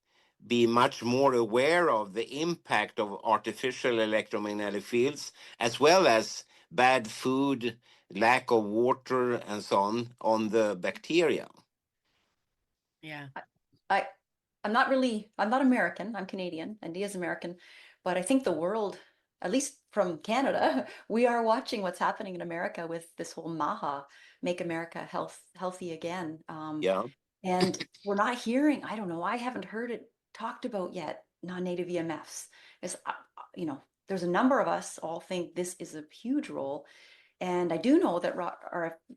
be much more aware of the impact of artificial electromagnetic fields, as well as bad food, lack of water, and so on the bacteria? yeah. I I'm not American, I'm Canadian, and he is American, but I think the world, at least from Canada, we are watching what's happening in America with this whole MAHA, Make America Healthy Again. Yeah. And we're not hearing, I don't know, I haven't heard it talked about yet, non-native EMFs. There's a number of us all think this is a huge role. And I do know that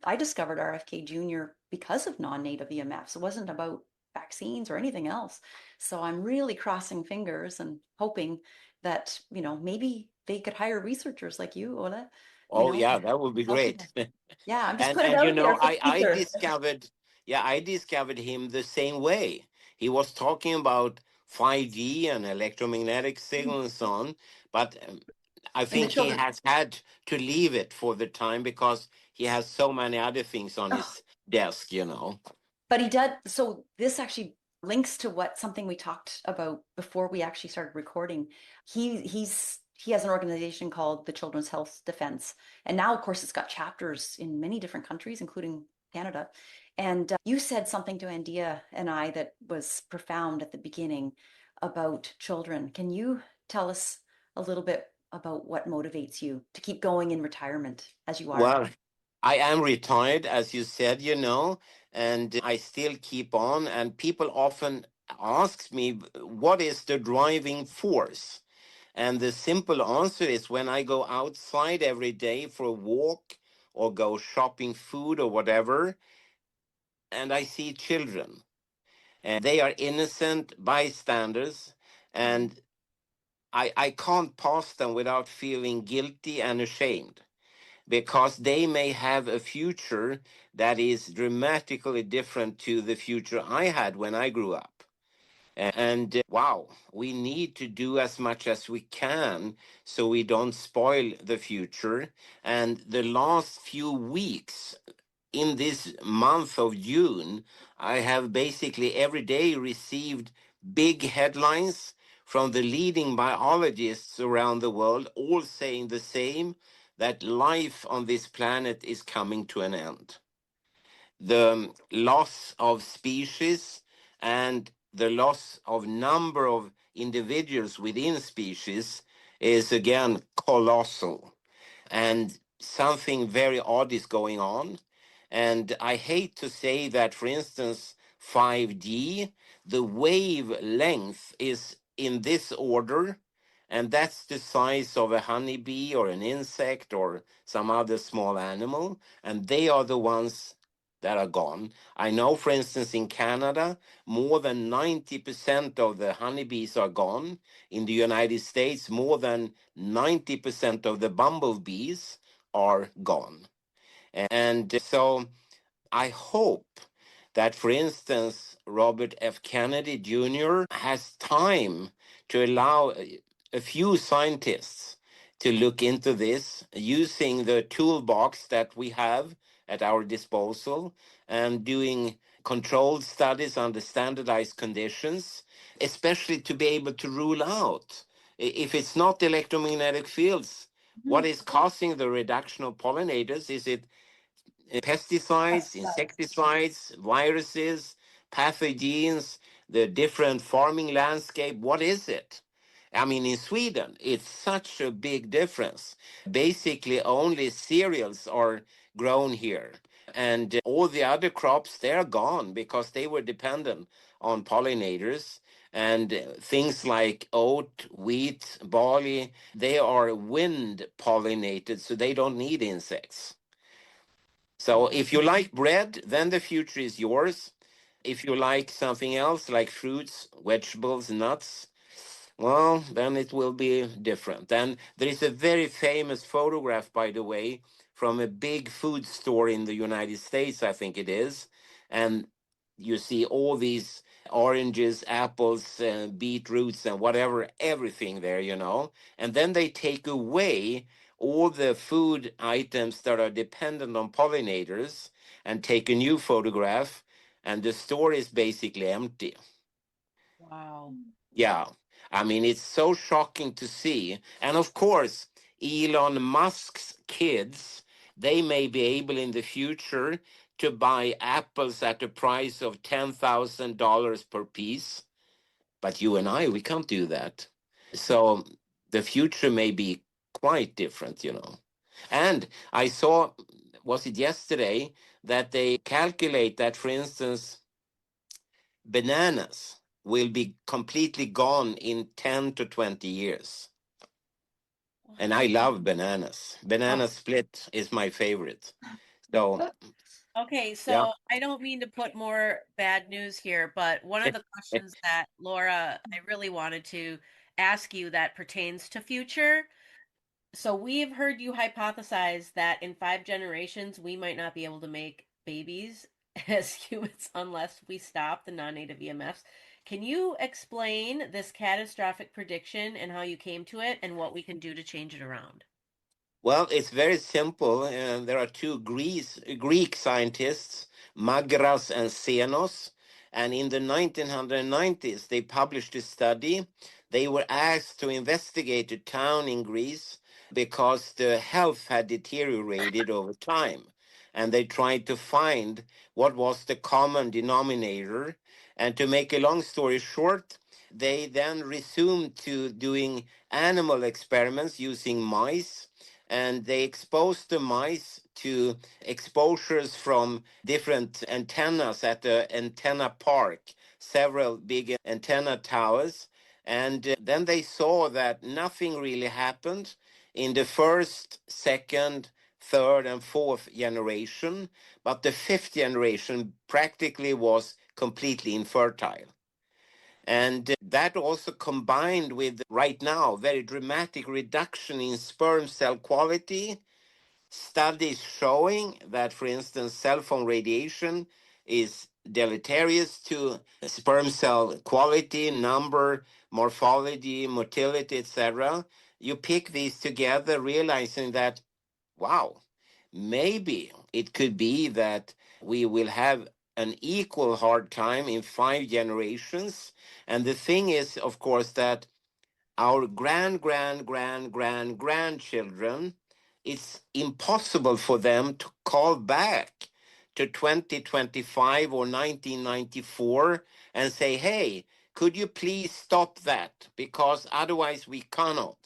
I discovered RFK Jr. because of non-native EMFs. It wasn't about vaccines or anything else. So I'm really crossing fingers and hoping that, maybe they could hire researchers like you, Ola, Oh, to yeah, that would be help great. people. Yeah, I'm just And putting it and you out there know, for the I future. discovered, yeah, I discovered him the same way. He was talking about 5G and electromagnetic signals and so on, but I In the think he children. has had to leave it for the time because he has so many other things on Oh, his desk, you know. but he did. So this actually links to something we talked about before we actually started recording. He has an organization called the Children's Health Defense, and now, of course, it's got chapters in many different countries, including Canada. And you said something to Andia and I that was profound at the beginning about children. Can you tell us a little bit about what motivates you to keep going in retirement as you are? Well, I am retired, as you said, you know, and I still keep on. And people often ask me, what is the driving force? And the simple answer is when I go outside every day for a walk or go shopping food or whatever, and I see children, and they are innocent bystanders, Mm. and I can't pass them without feeling guilty and ashamed because they may have a future that is dramatically different to the future I had when I grew up. And wow, we need to do as much as we can so we don't spoil the future. And the last few weeks in this month of June, I have basically every day received big headlines from the leading biologists around the world, all saying the same, that life on this planet is coming to an end. The loss of species and the loss of number of individuals within species is again colossal, and something very odd is going on. And I hate to say that, for instance, 5G, the wavelength is in this order, and that's the size of a honeybee or an insect or some other small animal, and they are the ones that are gone. I know, for instance, in Canada, more than 90% of the honeybees are gone. In the United States, more than 90% of the bumblebees are gone. And so I hope that, for instance, Robert F. Kennedy Jr. has time to allow a few scientists to look into this using the toolbox that we have at our disposal and doing controlled studies under standardized conditions, especially to be able to rule out if it's not electromagnetic fields. What Mhm. is causing the reduction of pollinators? Is it pesticides, Pesticides. insecticides, viruses, pathogens, the different farming landscape? What is it? I mean, in Sweden, it's such a big difference. Basically, only cereals are grown here. And all the other crops, they're gone because they were dependent on pollinators. And things like oat, wheat, barley, they are wind pollinated, so they don't need insects. So Wow. if you like bread, then the future is yours. If you like something else, like fruits, vegetables, nuts, well, then it will be different. And there is a very famous photograph, by the way, from a big food store in the United States, I think it is. And you see all these oranges, apples, beetroots, and whatever, everything there, you know. And then they take away all the food items that are dependent on pollinators and take a new photograph, and the store is basically empty. Wow. Yeah. I mean, it's so shocking to see. And of course, Elon Musk's kids, they may be able in the future to buy apples at the price of $10,000 per piece. But you and I, we can't do that. So the future may be quite different, you know. And I saw, was it yesterday, that they calculate that, for instance, bananas will be completely gone in 10 to 20 years. And I love bananas. Banana split is my favorite. So, Okay, yeah. so I don't mean to put more bad news here, but one of the questions that Laura, I really wanted to ask you that pertains to future. So we've heard you hypothesize that in 5 generations, we might not be able to make babies as humans unless we stop the non-native EMFs. Can you explain this catastrophic prediction and how you came to it and what we can do to change it around? Well, it's very simple. There are two Greek scientists, Magras and Xenos, and in the 1990s, they published a study. They were asked to investigate a town in Greece because the health had deteriorated over time. And they tried to find what was the common denominator. And to make a long story short, they then resumed to doing animal experiments using mice, and they exposed the mice to exposures from different antennas at the antenna park, several big antenna towers. And then they saw that nothing really happened in the first, second, third, and fourth generation, but the fifth generation practically was completely infertile. And that also combined with right now very dramatic reduction in sperm cell quality, studies showing that, for instance, cell phone radiation is deleterious to sperm cell quality, number, morphology, motility, etc. You pick these together, realizing that, wow, maybe it could be that we will have an equal hard time in 5 generations. And the thing is, of course, that our grandchildren, it's impossible for them to call back to 2025 or 1994 and say, hey, could you please stop that? Because otherwise we cannot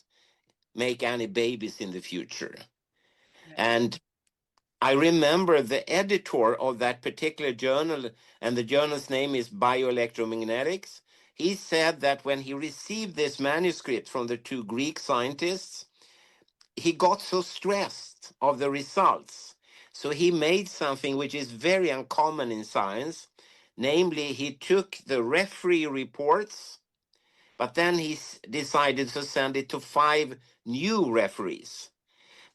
make any babies in the future. Right. And I remember the editor of that particular journal, and the journal's name is Bioelectromagnetics. He said that when he received this manuscript from the two Greek scientists, he got so stressed of the results. So he made something which is very uncommon in science. Namely, he took the referee reports, but then he decided to send it to 5 new referees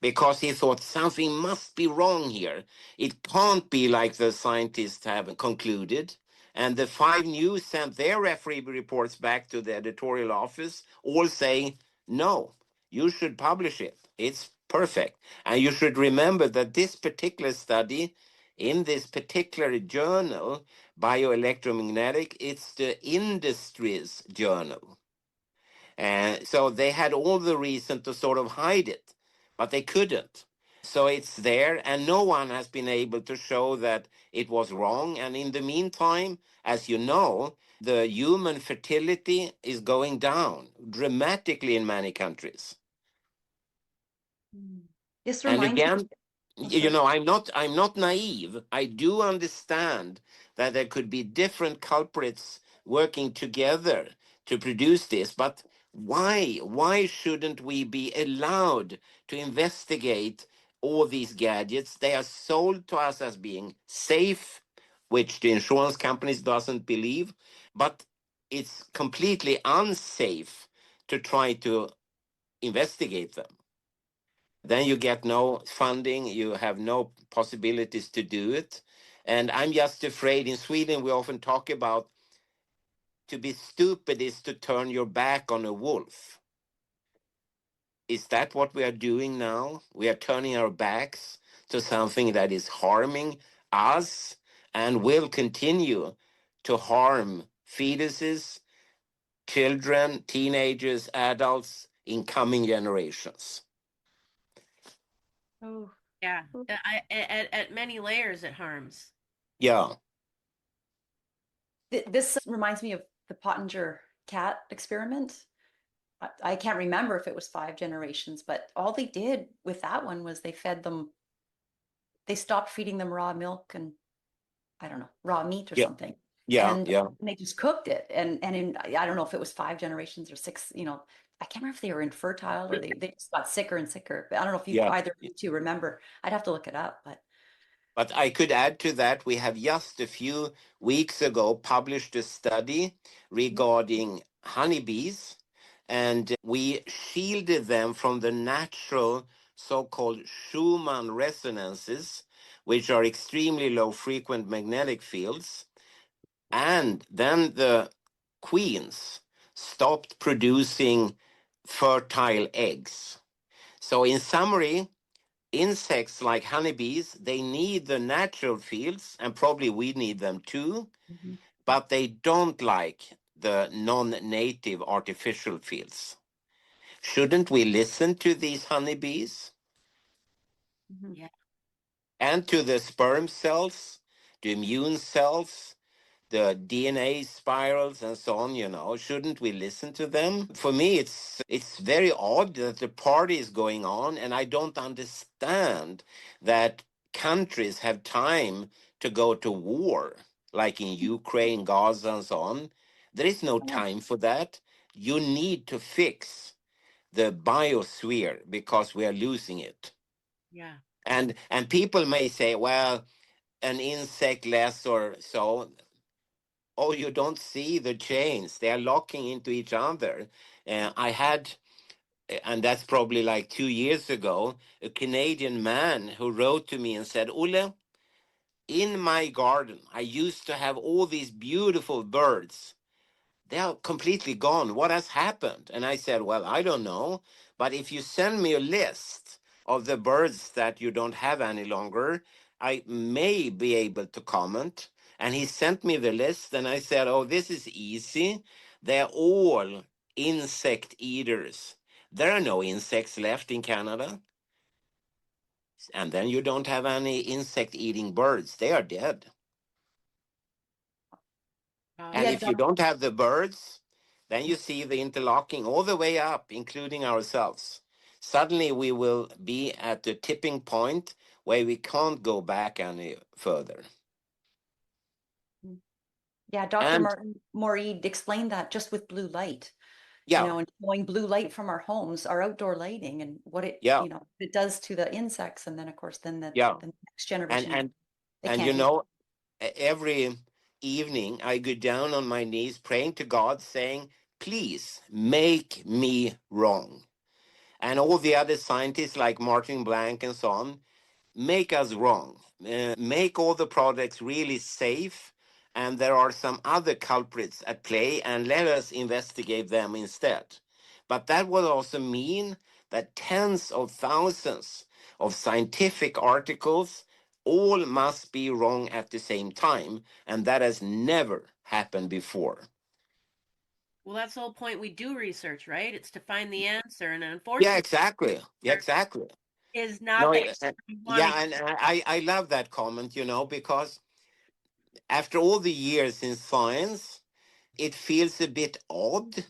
because he thought something must be wrong here. It can't be like the scientists have concluded. And the 5 new sent their referee reports back to the editorial office, all saying, no, you should publish it. It's perfect. And you should remember that this particular study in this particular journal, Bioelectromagnetic, it's the industry's journal. And so they had all the reason to sort of hide it, but they couldn't. So it's there, and no one has been able to show that it was wrong. And in the meantime, as you know, the human fertility is going down dramatically in many countries. This And reminds me. again, Oh, you sorry. know, I'm not naive. I do understand that there could be different culprits working together to produce this, but why shouldn't we be allowed to investigate all these gadgets? They are sold to us as being safe, which the insurance companies doesn't believe, but it's completely unsafe to try to investigate them. Then you get no funding, you have no possibilities to do it. And I'm just afraid in Sweden, we often talk about to be stupid is to turn your back on a wolf. Is that what we are doing now? We are turning our backs to something that is harming us and will continue to harm fetuses, children, teenagers, adults in coming generations. Oh. Yeah, at many layers it harms. Yeah. This reminds me of the Pottinger cat experiment. I can't remember if it was 5 generations, but all they did with that one was they stopped feeding them raw milk and I don't know, raw meat or Yeah. something. Yeah, and yeah, they just cooked it. And I don't know if it was 5 generations or six, I can't remember if they were infertile or they just got sicker and sicker. But I don't know if you yeah. either of you two remember. I'd have to look it up, but But I could add to that, we have just a few weeks ago published a study regarding honeybees, and we shielded them from the natural so-called Schumann resonances, which are extremely low frequent magnetic fields. And then the queens stopped producing fertile eggs. So, in summary, insects like honeybees, they need the natural fields, and probably we need them too, Mhm. but they don't like the non-native artificial fields. Shouldn't we listen to these honeybees Mhm. Yeah. and to the sperm cells, the immune cells, the DNA spirals and so on, shouldn't we listen to them? For me, it's very odd that the party is going on, and I don't understand that countries have time to go to war, like in Ukraine, Gaza, and so on. There is no Yeah. time for that. You need to fix the biosphere because we are losing it. Yeah. And people may say, well, an insect less or so. Oh, you don't see the chains. They are locking into each other. I had, and that's probably like 2 years ago, a Canadian man who wrote to me and said, Olle, in my garden, I used to have all these beautiful birds. They are completely gone. What has happened? And I said, well, I don't know. But if you send me a list of the birds that you don't have any longer, I may be able to comment. And he sent me the list, and I said, oh, this is easy. They're all insect eaters. There are no insects left in Canada. And then you don't have any insect eating birds. They are dead. And Yeah, if you doc, don't have the birds, then you see the interlocking all the way up, including ourselves. Suddenly we will be at the tipping point where we can't go back any further. yeah, Dr. And Martin Moreed explained that just with blue light, yeah, and showing blue light from our homes, our outdoor lighting, and what yeah, it does to the insects, and then of course then yeah. the next And generation, and they and can't eat. every evening I go down on my knees praying to God, saying, please make me wrong. And all the other scientists like Martin Blank and so on, make us wrong, make all the products really safe, and there are some other culprits at play, and let us investigate them instead. But that would also mean that tens of thousands of scientific articles all must be wrong at the same time, and that has never happened before. Well, that's the whole point. We do research, right? It's to find the answer. And Yeah, unfortunately, exactly. Yeah, there exactly. is not No, the answer we want to yeah, and I love that comment, because after all the years in science, it feels a bit odd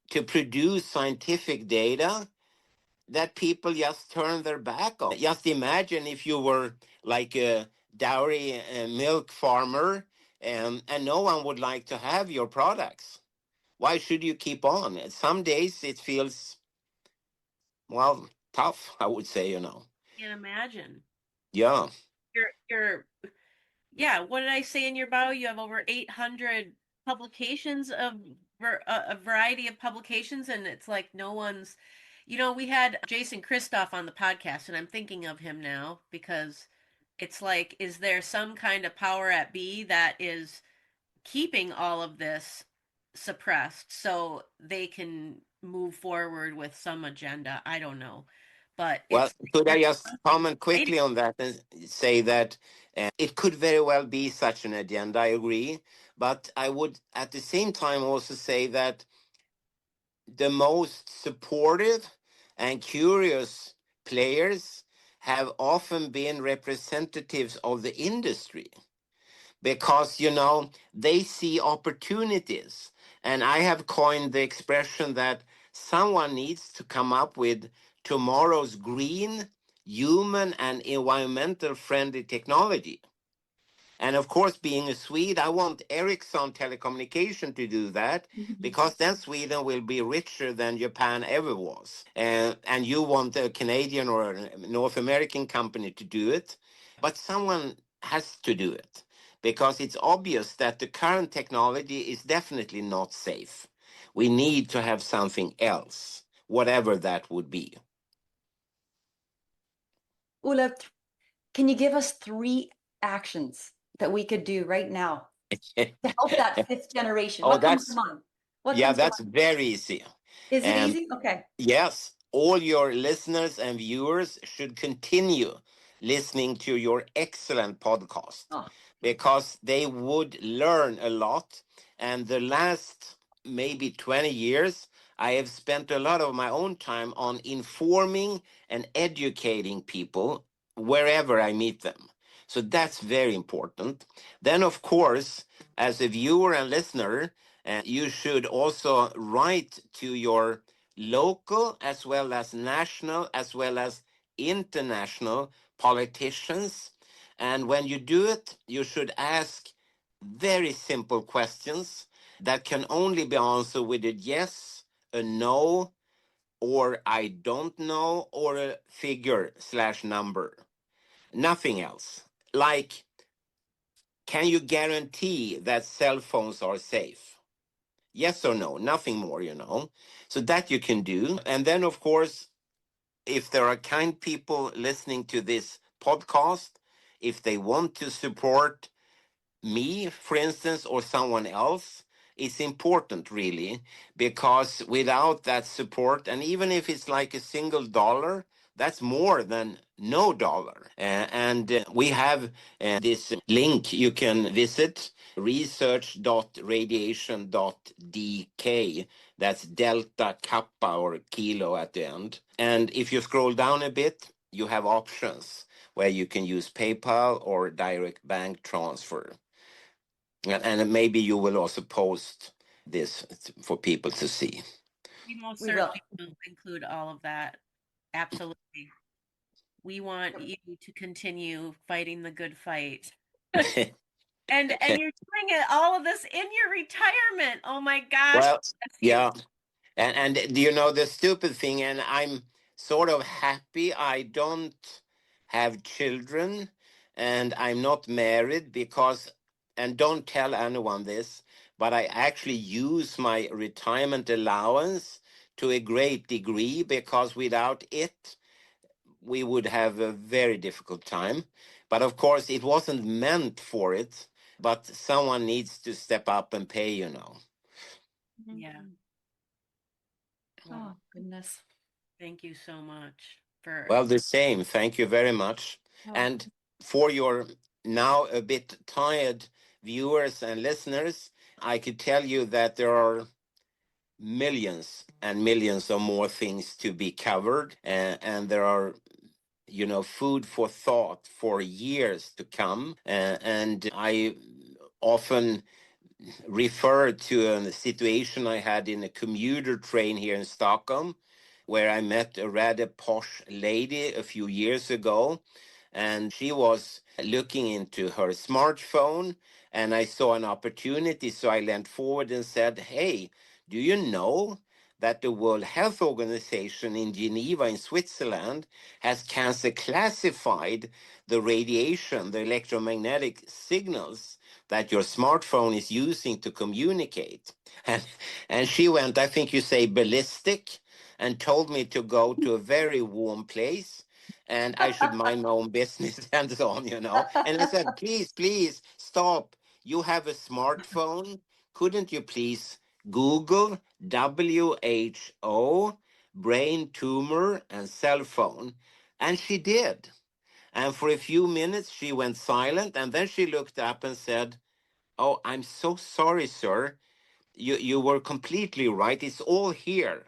to produce scientific data that people just turn their back on. Just imagine if you were like a dairy milk farmer, and no one would like to have your products. Why should you keep on? Some days it feels, well, tough, I would say. can't imagine. Yeah. You're yeah, what did I say in your bio? You have over 800 publications of a variety of publications, and it's like no one's, we had Jason Christoff on the podcast, and I'm thinking of him now because it's like, is there some kind of power at B that is keeping all of this suppressed so they can move forward with some agenda? I don't know. But Well, it's could you're I just comment right. quickly on that and say that it could very well be such an agenda, I agree. But I would at the same time also say that the most supportive and curious players have often been representatives of the industry because they see opportunities, and I have coined the expression that someone needs to come up with tomorrow's green, human, and environmental friendly technology. And of course, being a Swede, I want Ericsson Telecommunication to do that because then Sweden will be richer than Japan ever was. And you want a Canadian or a North American company to do it, but someone has to do it because it's obvious that the current technology is definitely not safe. We need to have something else, whatever that would be. Olle, can you give us 3 actions that we could do right now to help that 5th generation? Oh, What comes to mind? What yeah, comes to that's mind? very easy. Is it And easy? Okay. yes, all your listeners and viewers should continue listening to your excellent podcast Oh, because they would learn a lot. And the last maybe 20 years, I have spent a lot of my own time on informing and educating people wherever I meet them. So that's very important. Then, of course, as a viewer and listener, you should also write to your local as well as national as well as international politicians. And when you do it, you should ask very simple questions that can only be answered with a yes, a no, or I don't know, or a figure slash number. Nothing else. Like, can you guarantee that cell phones are safe? Yes or no, nothing more. So that you can do. And then, of course, if there are kind people listening to this podcast, if they want to support me, for instance, or someone else, it's important really, because without that support, and even if it's like a single dollar, that's more than no dollar. And we have this link you can visit, research.radiation.dk. That's Delta Kappa or kilo at the end. And if you scroll down a bit, you have options where you can use PayPal or direct bank transfer. And maybe you will also post this for people to see. We most we will. certainly will include all of that. Absolutely. We want you to continue fighting the good fight. And you're doing it all of this in your retirement. Oh my gosh, Well, bless you. yeah. And do you know the stupid thing? And I'm sort of happy I don't have children and I'm not married because, and don't tell anyone this, but I actually use my retirement allowance to a great degree because without it, we would have a very difficult time. But of course, it wasn't meant for it, but someone needs to step up and pay. Yeah. Oh, Well, goodness. thank you so much for. Well, the same. Thank you very much. Oh. And for your now a bit tired viewers and listeners, I could tell you that there are millions and millions of more things to be covered, and there are food for thought for years to come. And I often refer to a situation I had in a commuter train here in Stockholm, where I met a rather posh lady a few years ago. And she was looking into her smartphone, and I saw an opportunity. So I leaned forward and said, "Hey, do you know that the World Health Organization in Geneva, in Switzerland, has cancer classified the radiation, the electromagnetic signals that your smartphone is using to communicate?" And, and she went, I think you say, ballistic, and told me to go to a very warm place and I should mind my own business and so on. And I said, please, please stop. You have a smartphone. Couldn't you please Google WHO, brain tumor, and cell phone? And she did. And for a few minutes, she went silent. And then she looked up and said, "Oh, I'm so sorry, sir. You were completely right. It's all here.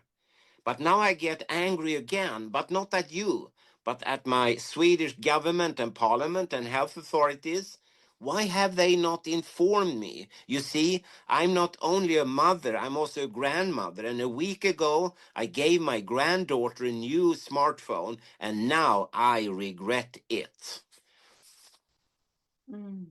But now I get angry again, but not at you, but at my Swedish government and parliament and health authorities. Why have they not informed me? You see, I'm not only a mother, I'm also a grandmother. And a week ago, I gave my granddaughter a new smartphone, and now I regret it." Mm.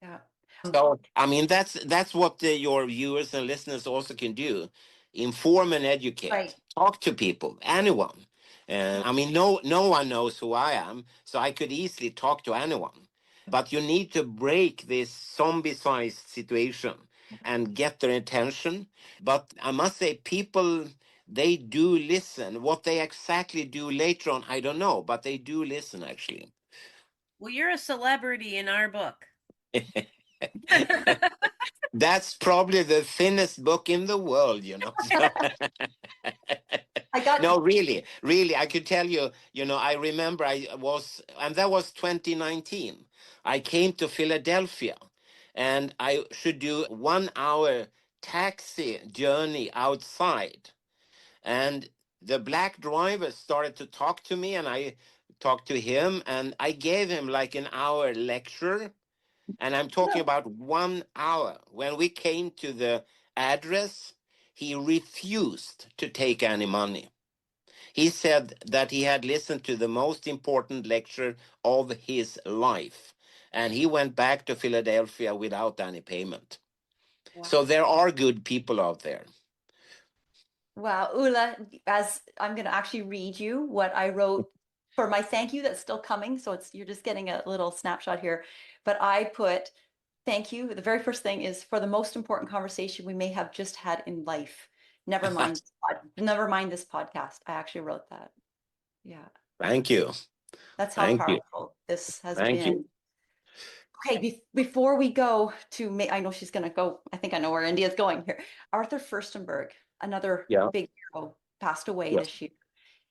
Yeah. So, I mean, that's what your viewers and listeners also can do: inform and educate, Right. talk to people, anyone. I mean, no one knows who I am, so I could easily talk to anyone. But you need to break this zombie-sized situation and get their attention. But I must say, people, they do listen. What they exactly do later on, I don't know, but they do listen actually. Well, you're a celebrity in our book. That's probably the thinnest book in the world, So, I got no, really, really, I could tell you, I remember and that was 2019. I came to Philadelphia and I should do 1 hour taxi journey outside. And the black driver started to talk to me and I talked to him and I gave him like an hour lecture, and I'm talking about 1 hour. When we came to the address, he refused to take any money. He said that he had listened to the most important lecture of his life, and he went back to Philadelphia without any payment. So Wow. there are good people out there. Wow, Ulla, as I'm going to actually read you what I wrote for my thank you that's still coming. So you're just getting a little snapshot here. But I put thank you. The very first thing is for the most important conversation we may have just had in life. Never mind this podcast. I actually wrote that. Yeah, Thank you. that's how Thank you. powerful this has Thank been. you. Okay, before we go to I know she's going to go. I think I know where India's going here. Arthur Furstenberg, another Yeah. big hero, passed away Yeah. this year.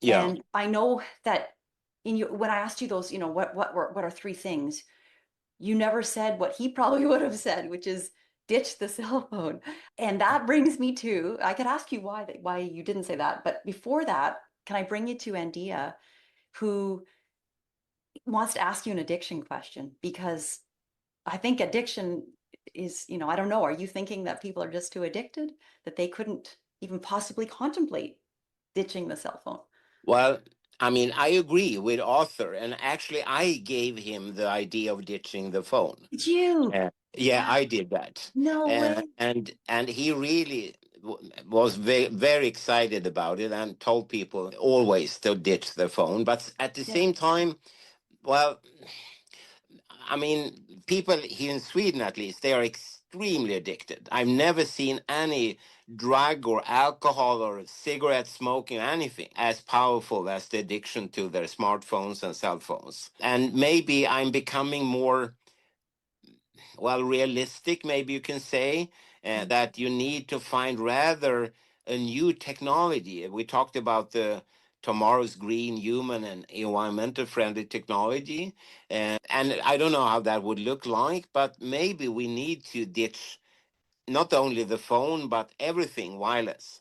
Yeah. And I know that when I asked you those, what are three things, you never said what he probably would have said, which is ditch the cell phone. And that brings me to, I could ask you why you didn't say that, but before that, can I bring you to Andia, who wants to ask you an addiction question? Because I think addiction is, I don't know, are you thinking that people are just too addicted that they couldn't even possibly contemplate ditching the cell phone? Well, I mean, I agree with Arthur, and actually, I gave him the idea of ditching the phone. Did you? Yeah, Wow, I did that, no way. and he really was very very excited about it and told people always to ditch the phone. But at the Yeah. same time, well, I mean, people here in Sweden, at least, they are extremely addicted. I've never seen any drug or alcohol or cigarette smoking or anything as powerful as the addiction to their smartphones and cell phones. And maybe I'm becoming more, well, realistic, maybe you can say, that you need to find rather a new technology. We talked about the tomorrow's green, human, and environmental friendly technology. And I don't know how that would look like, but maybe we need to ditch not only the phone, but everything wireless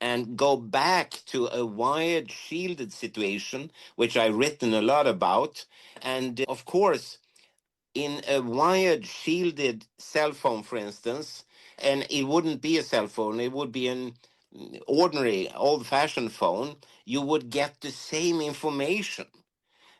and go back to a wired shielded situation, which I've written a lot about. And of course, in a wired shielded cell phone, for instance, and it wouldn't be a cell phone, it would be an ordinary old fashioned phone, you would get the same information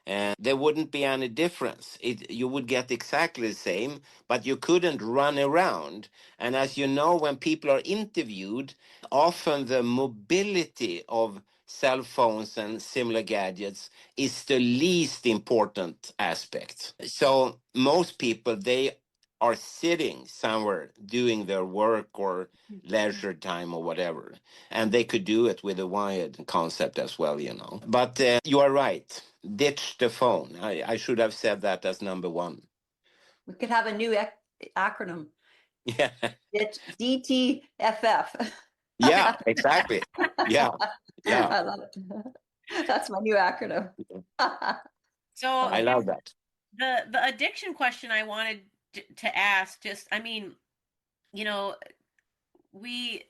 and there wouldn't be any difference. You would get exactly the same, but you couldn't run around. And as you know, when people are interviewed, often the mobility of cell phones and similar gadgets is the least important aspect. So most people, they are sitting somewhere doing their work or leisure time or whatever, and they could do it with a wired concept as well. But you are right, ditch the phone. I should have said that as number one. We could have a new acronym. Yeah. It's DTFF. Yeah, exactly. Yeah. Yeah. I love it. That's my new acronym. So I love that. the addiction question I wanted to ask, just, I mean, you know, we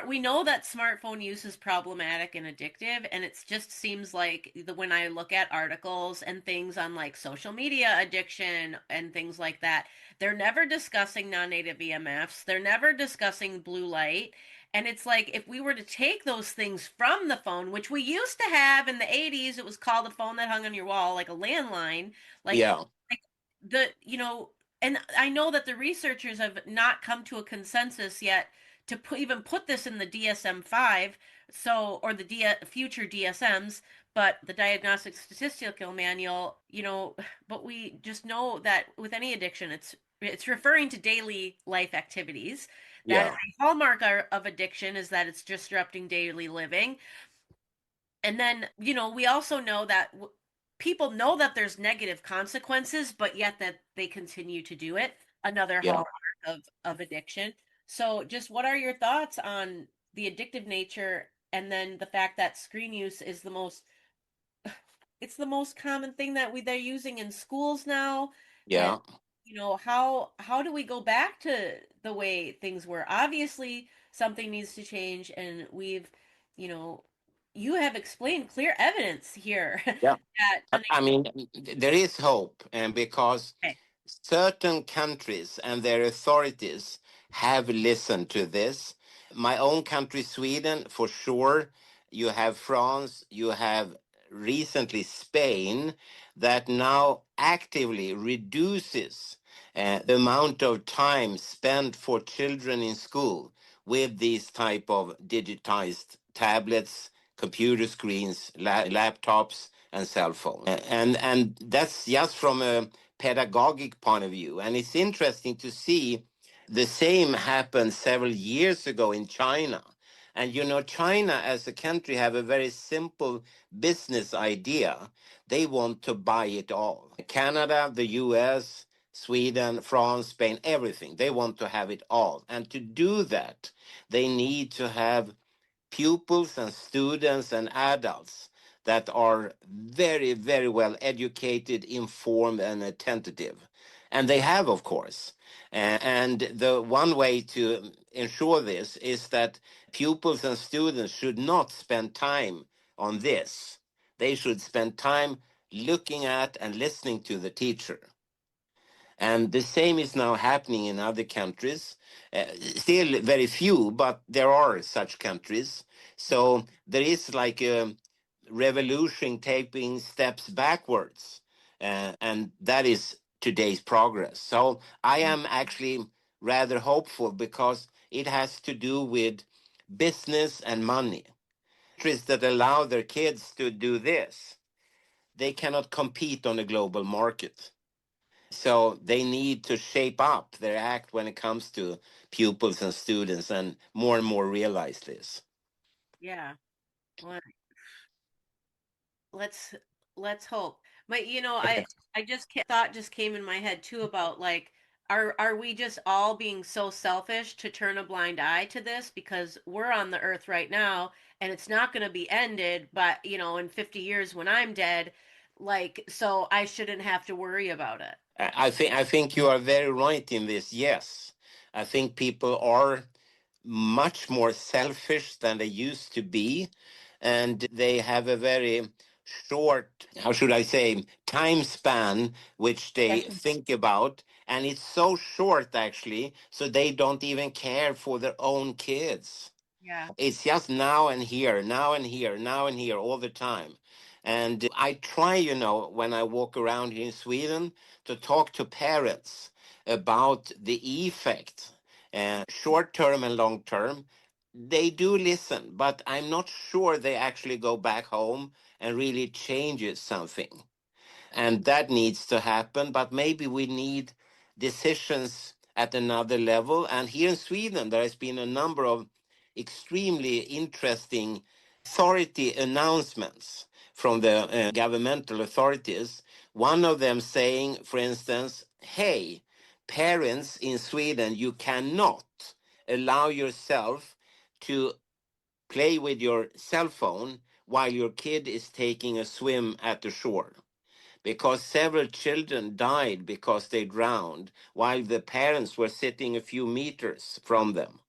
we know that smartphone use is problematic and addictive, and it just seems like when I look at articles and things on like social media addiction and things like that, they're never discussing non-native EMFs, they're never discussing blue light. And it's like, if we were to take those things from the phone, which we used to have in the 80s, it was called a phone that hung on your wall, like a landline, like Yeah. like the, and I know that the researchers have not come to a consensus yet to even put this in the DSM-5, so or the future DSMs, but the Diagnostic Statistical Manual, but we just know that with any addiction, it's referring to daily life activities. That is Yeah, a hallmark of addiction is that it's disrupting daily living. And then, we also know that people know that there's negative consequences, but yet that they continue to do it. Another yeah. hallmark of addiction. So, just what are your thoughts on the addictive nature and then the fact that screen use is the most common thing that they're using in schools now? And Yeah. how do we go back to the way things were? Obviously, something needs to change, and you know, you have explained clear evidence here Yeah. that I mean, there is hope, and because okay, certain countries and their authorities have listened to this. My own country, Sweden, for sure. You have France, you have recently Spain, that now actively reduces the amount of time spent for children in school with these type of digitized tablets, computer screens, laptops, and cell phones. And that's just from a pedagogic point of view. And it's interesting to see the same happened several years ago in China. And China as a country have a very simple business idea. They want to buy it all. Canada, the US, Sweden, France, Spain, everything. They want to have it all. And to do that, they need to have pupils and students and adults that are very, very well educated, informed, and attentive. And they have, of course. And the one way to ensure this is that pupils and students should not spend time on this. They should spend time looking at and listening to the teacher. And the same is now happening in other countries. Still very few, but there are such countries. So there is like a revolution taking steps backwards. And that is today's progress. So I am actually rather hopeful because it has to do with business and money. Countries that allow their kids to do this, they cannot compete on a global market. So they need to shape up their act when it comes to pupils and students and more realize this. yeah. Well, let's let's hope. But I just thought just came in my head too about like are we just all being so selfish to turn a blind eye to this because we're on the earth right now and it's not going to be ended, but in 50 years when I'm dead, like so I shouldn't have to worry about it. I think you are very right in this. Yes, I think people are much more selfish than they used to be, and they have a very short, how should I say, time span which they Yes. think about, and it's so short actually, so they don't even care for their own kids. Yeah. It's just now and here, now and here, now and here all the time. And I try, when I walk around here in Sweden, to talk to parents about the effect, short term and long term. They do listen, but I'm not sure they actually go back home and really changes something, and that needs to happen. But maybe we need decisions at another level. And here in Sweden, there has been a number of extremely interesting authority announcements from the governmental authorities. One of them saying, for instance, hey, parents in Sweden, you cannot allow yourself to play with your cell phone while your kid is taking a swim at the shore, because several children died because they drowned while the parents were sitting a few meters from them.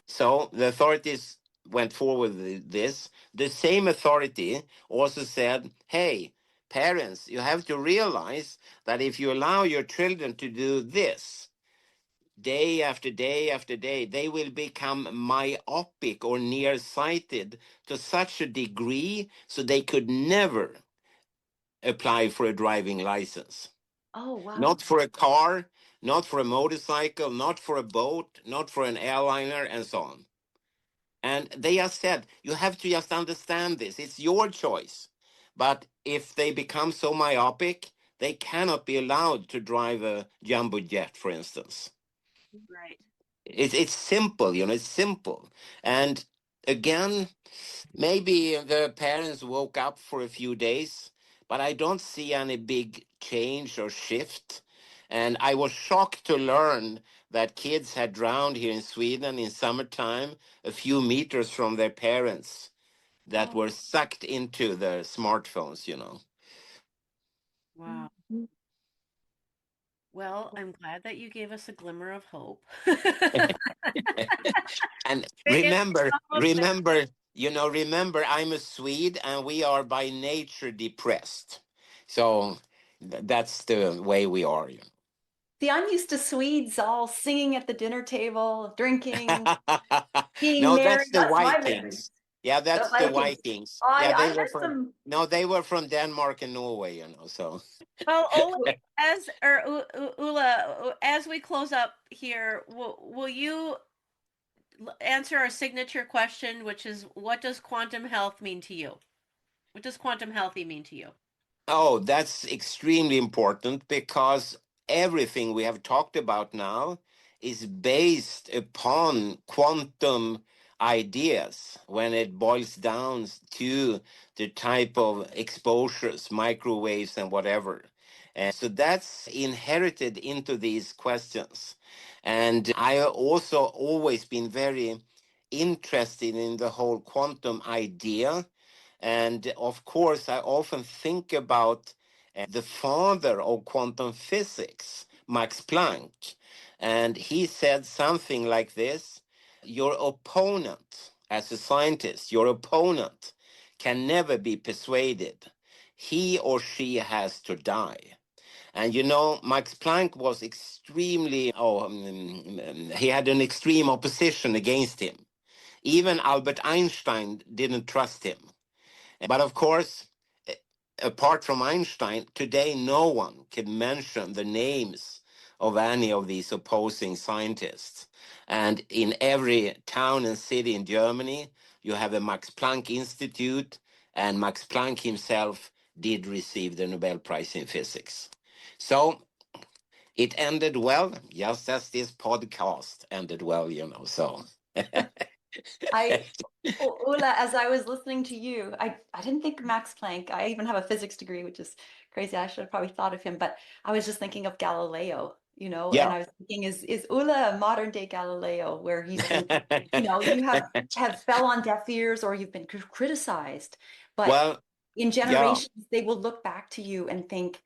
So the authorities went forward with this. The same authority also said, hey, parents, you have to realize that if you allow your children to do this day after day after day, they will become myopic or nearsighted to such a degree so they could never apply for a driving license. Oh, wow. Not for a car, not for a motorcycle, not for a boat, not for an airliner, and so on. And they just said, you have to just understand this. It's your choice. But if they become so myopic, they cannot be allowed to drive a jumbo jet, for instance. Right. It's simple, it's simple. And again, maybe the parents woke up for a few days, but I don't see any big change or shift. And I was shocked to learn that kids had drowned here in Sweden in summertime, a few meters from their parents, that Oh. were sucked into their smartphones. Wow. Well, I'm glad that you gave us a glimmer of hope. And It's remember, almost like, remember, I'm a Swede and we are by nature depressed. So that's the way we are. See, I'm used to Swedes all singing at the dinner table, drinking, being No, merry. that's the That's my memories. Vikings. Yeah, The that's the Vikings. Vikings. Yeah, I they were met from, some. no, they were from Denmark and Norway, so. well, Ole, as or Ula, as we close up here, will you answer our signature question, which is, what does quantum health mean to you? What does quantum healthy mean to you? Oh, that's extremely important because everything we have talked about now is based upon quantum ideas when it boils down to the type of exposures, microwaves, and whatever. So that's inherited into these questions. And I have also always been very interested in the whole quantum idea, and of course, I often think about the father of quantum physics, Max Planck. And he said something like this: your opponent, as a scientist, your opponent can never be persuaded. He or she has to die. And Max Planck was extremely, he had an extreme opposition against him. Even Albert Einstein didn't trust him. But of course, apart from Einstein, today no one can mention the names of any of these opposing scientists. And in every town and city in Germany, you have a Max Planck Institute, and Max Planck himself did receive the Nobel Prize in Physics. So it ended well, just as this podcast ended well. So. I, Ula, as I was listening to you, I didn't think of Max Planck. I even have a physics degree, which is crazy. I should have probably thought of him, but I was just thinking of Galileo, and Yeah. I was thinking, is Ula a modern day Galileo, where he's been, you have fell on deaf ears or you've been criticized, but Well, in yeah. generations, they will look back to you and think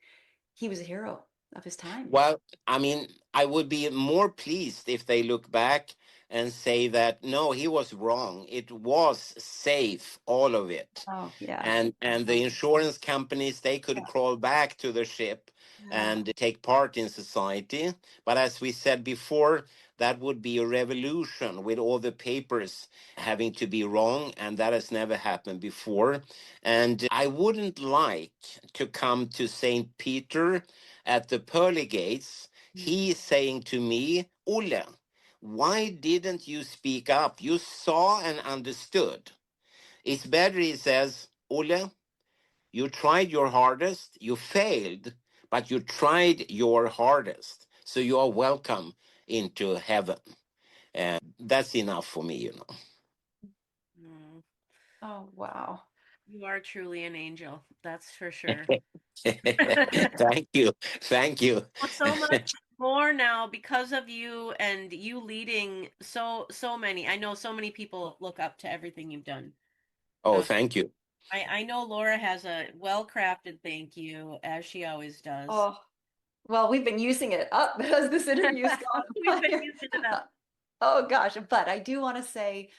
he was a hero of his time. Well, I mean, I would be more pleased if they look back and say that no, he was wrong. It was safe, all of it. Oh, yeah. And the insurance companies, they could crawl back to the ship Yeah. and take part in society. But as we said before, that would be a revolution with all the papers having to be wrong, and that has never happened before. And I wouldn't like to come to St. Peter at the pearly gates, he is saying to me, Olle, why didn't you speak up? You saw and understood. It's better, he says, Olle, you tried your hardest, you failed, but you tried your hardest. So you are welcome into heaven. And that's enough for me. Mm, Oh, wow. you are truly an angel, that's for sure. Thank you. Thank you. Well, so much more now because of you and you leading so many. I know so many people look up to everything you've done. Oh, Uh, thank you. I know Laura has a well-crafted thank you, as she always does. Oh, well, we've been using it up as this interview's gone We've been on. using it up. Oh gosh, but I do want to say,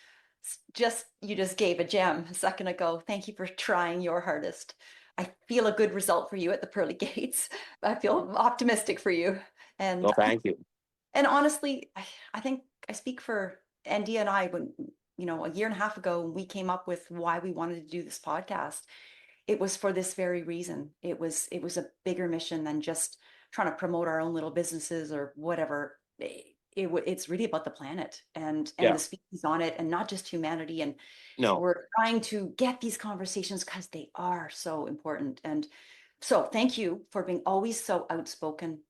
you just gave a gem a second ago. Thank you for trying your hardest. I feel a good result for you at the pearly gates. I feel optimistic for you. Oh, And thank you. honestly, I think I speak for Andy and I when, a year and a half ago, when we came up with why we wanted to do this podcast, it was for this very reason. It was a bigger mission than just trying to promote our own little businesses or whatever. It's really about the planet and Yeah. the species on it, and not just humanity. And No. we're trying to get these conversations because they are so important. And so thank you for being always so outspoken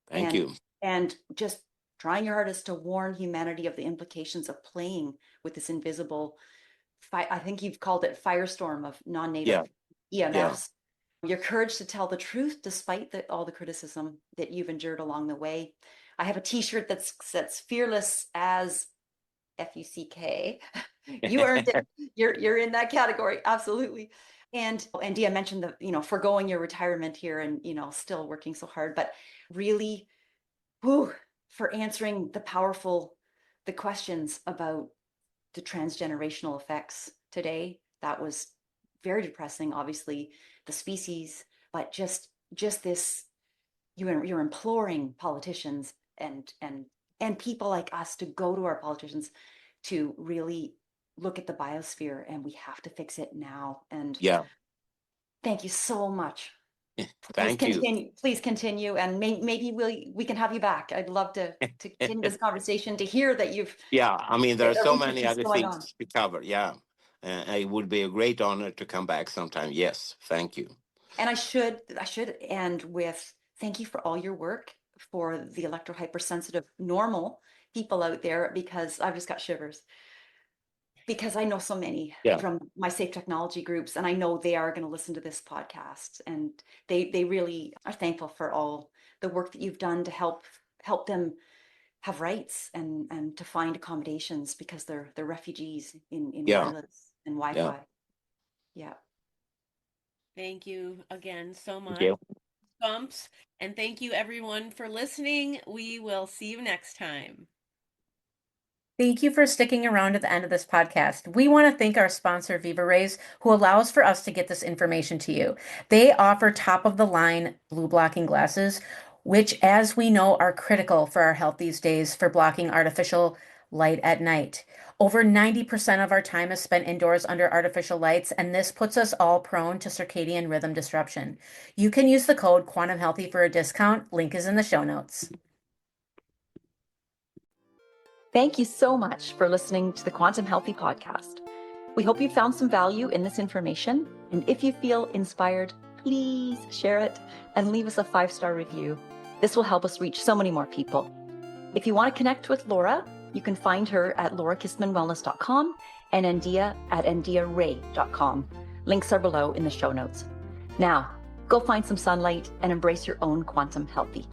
Thank you. and just trying your hardest to warn humanity of the implications of playing with this invisible, I think you've called it firestorm of non-native EMFs. Your courage to tell the truth despite all the criticism that you've endured along the way. I have a t-shirt that says fearless as FUCK. You earned it. You're in that category. Absolutely. And Dia mentioned the, foregoing your retirement here and, still working so hard, but really, for answering the questions about the transgenerational effects today. That was very depressing, obviously, the species, but just this, you're imploring politicians and people like us to go to our politicians to really look at the biosphere, and we have to fix it now. And thank you so much. Thank you. Please continue, and maybe we can have you back. I'd love to continue this conversation, to hear that you've I mean, there are so research many is other going on. things to cover. It would be a great honor to come back sometime. Yes, thank you. And I should end with thank you for all your work for the electrohypersensitive normal people out there, because I've just got shivers. Because I know so many from my safe technology groups, and I know they are going to listen to this podcast, and they really are thankful for all the work that you've done to help them have rights and to find accommodations, because they're refugees in wireless and Wi-Fi. Thank you again so much, Thank you. Bumps, and thank you everyone for listening. We will see you next time. Thank you for sticking around to the end of this podcast. We want to thank our sponsor, Viva Rays, who allows for us to get this information to you. They offer top-of-the-line blue blocking glasses, which, as we know, are critical for our health these days for blocking artificial light at night. Over 90% of our time is spent indoors under artificial lights, and this puts us all prone to circadian rhythm disruption. You can use the code Quantum Healthy for a discount. Link is in the show notes. Thank you so much for listening to the Quantum Healthy podcast. We hope you found some value in this information. And if you feel inspired, please share it and leave us a 5-star review. This will help us reach so many more people. If you want to connect with Laura, you can find her at laurakistmanwellness.com and Ndia at ndiaray.com. Links are below in the show notes. Now, go find some sunlight and embrace your own quantum healthy.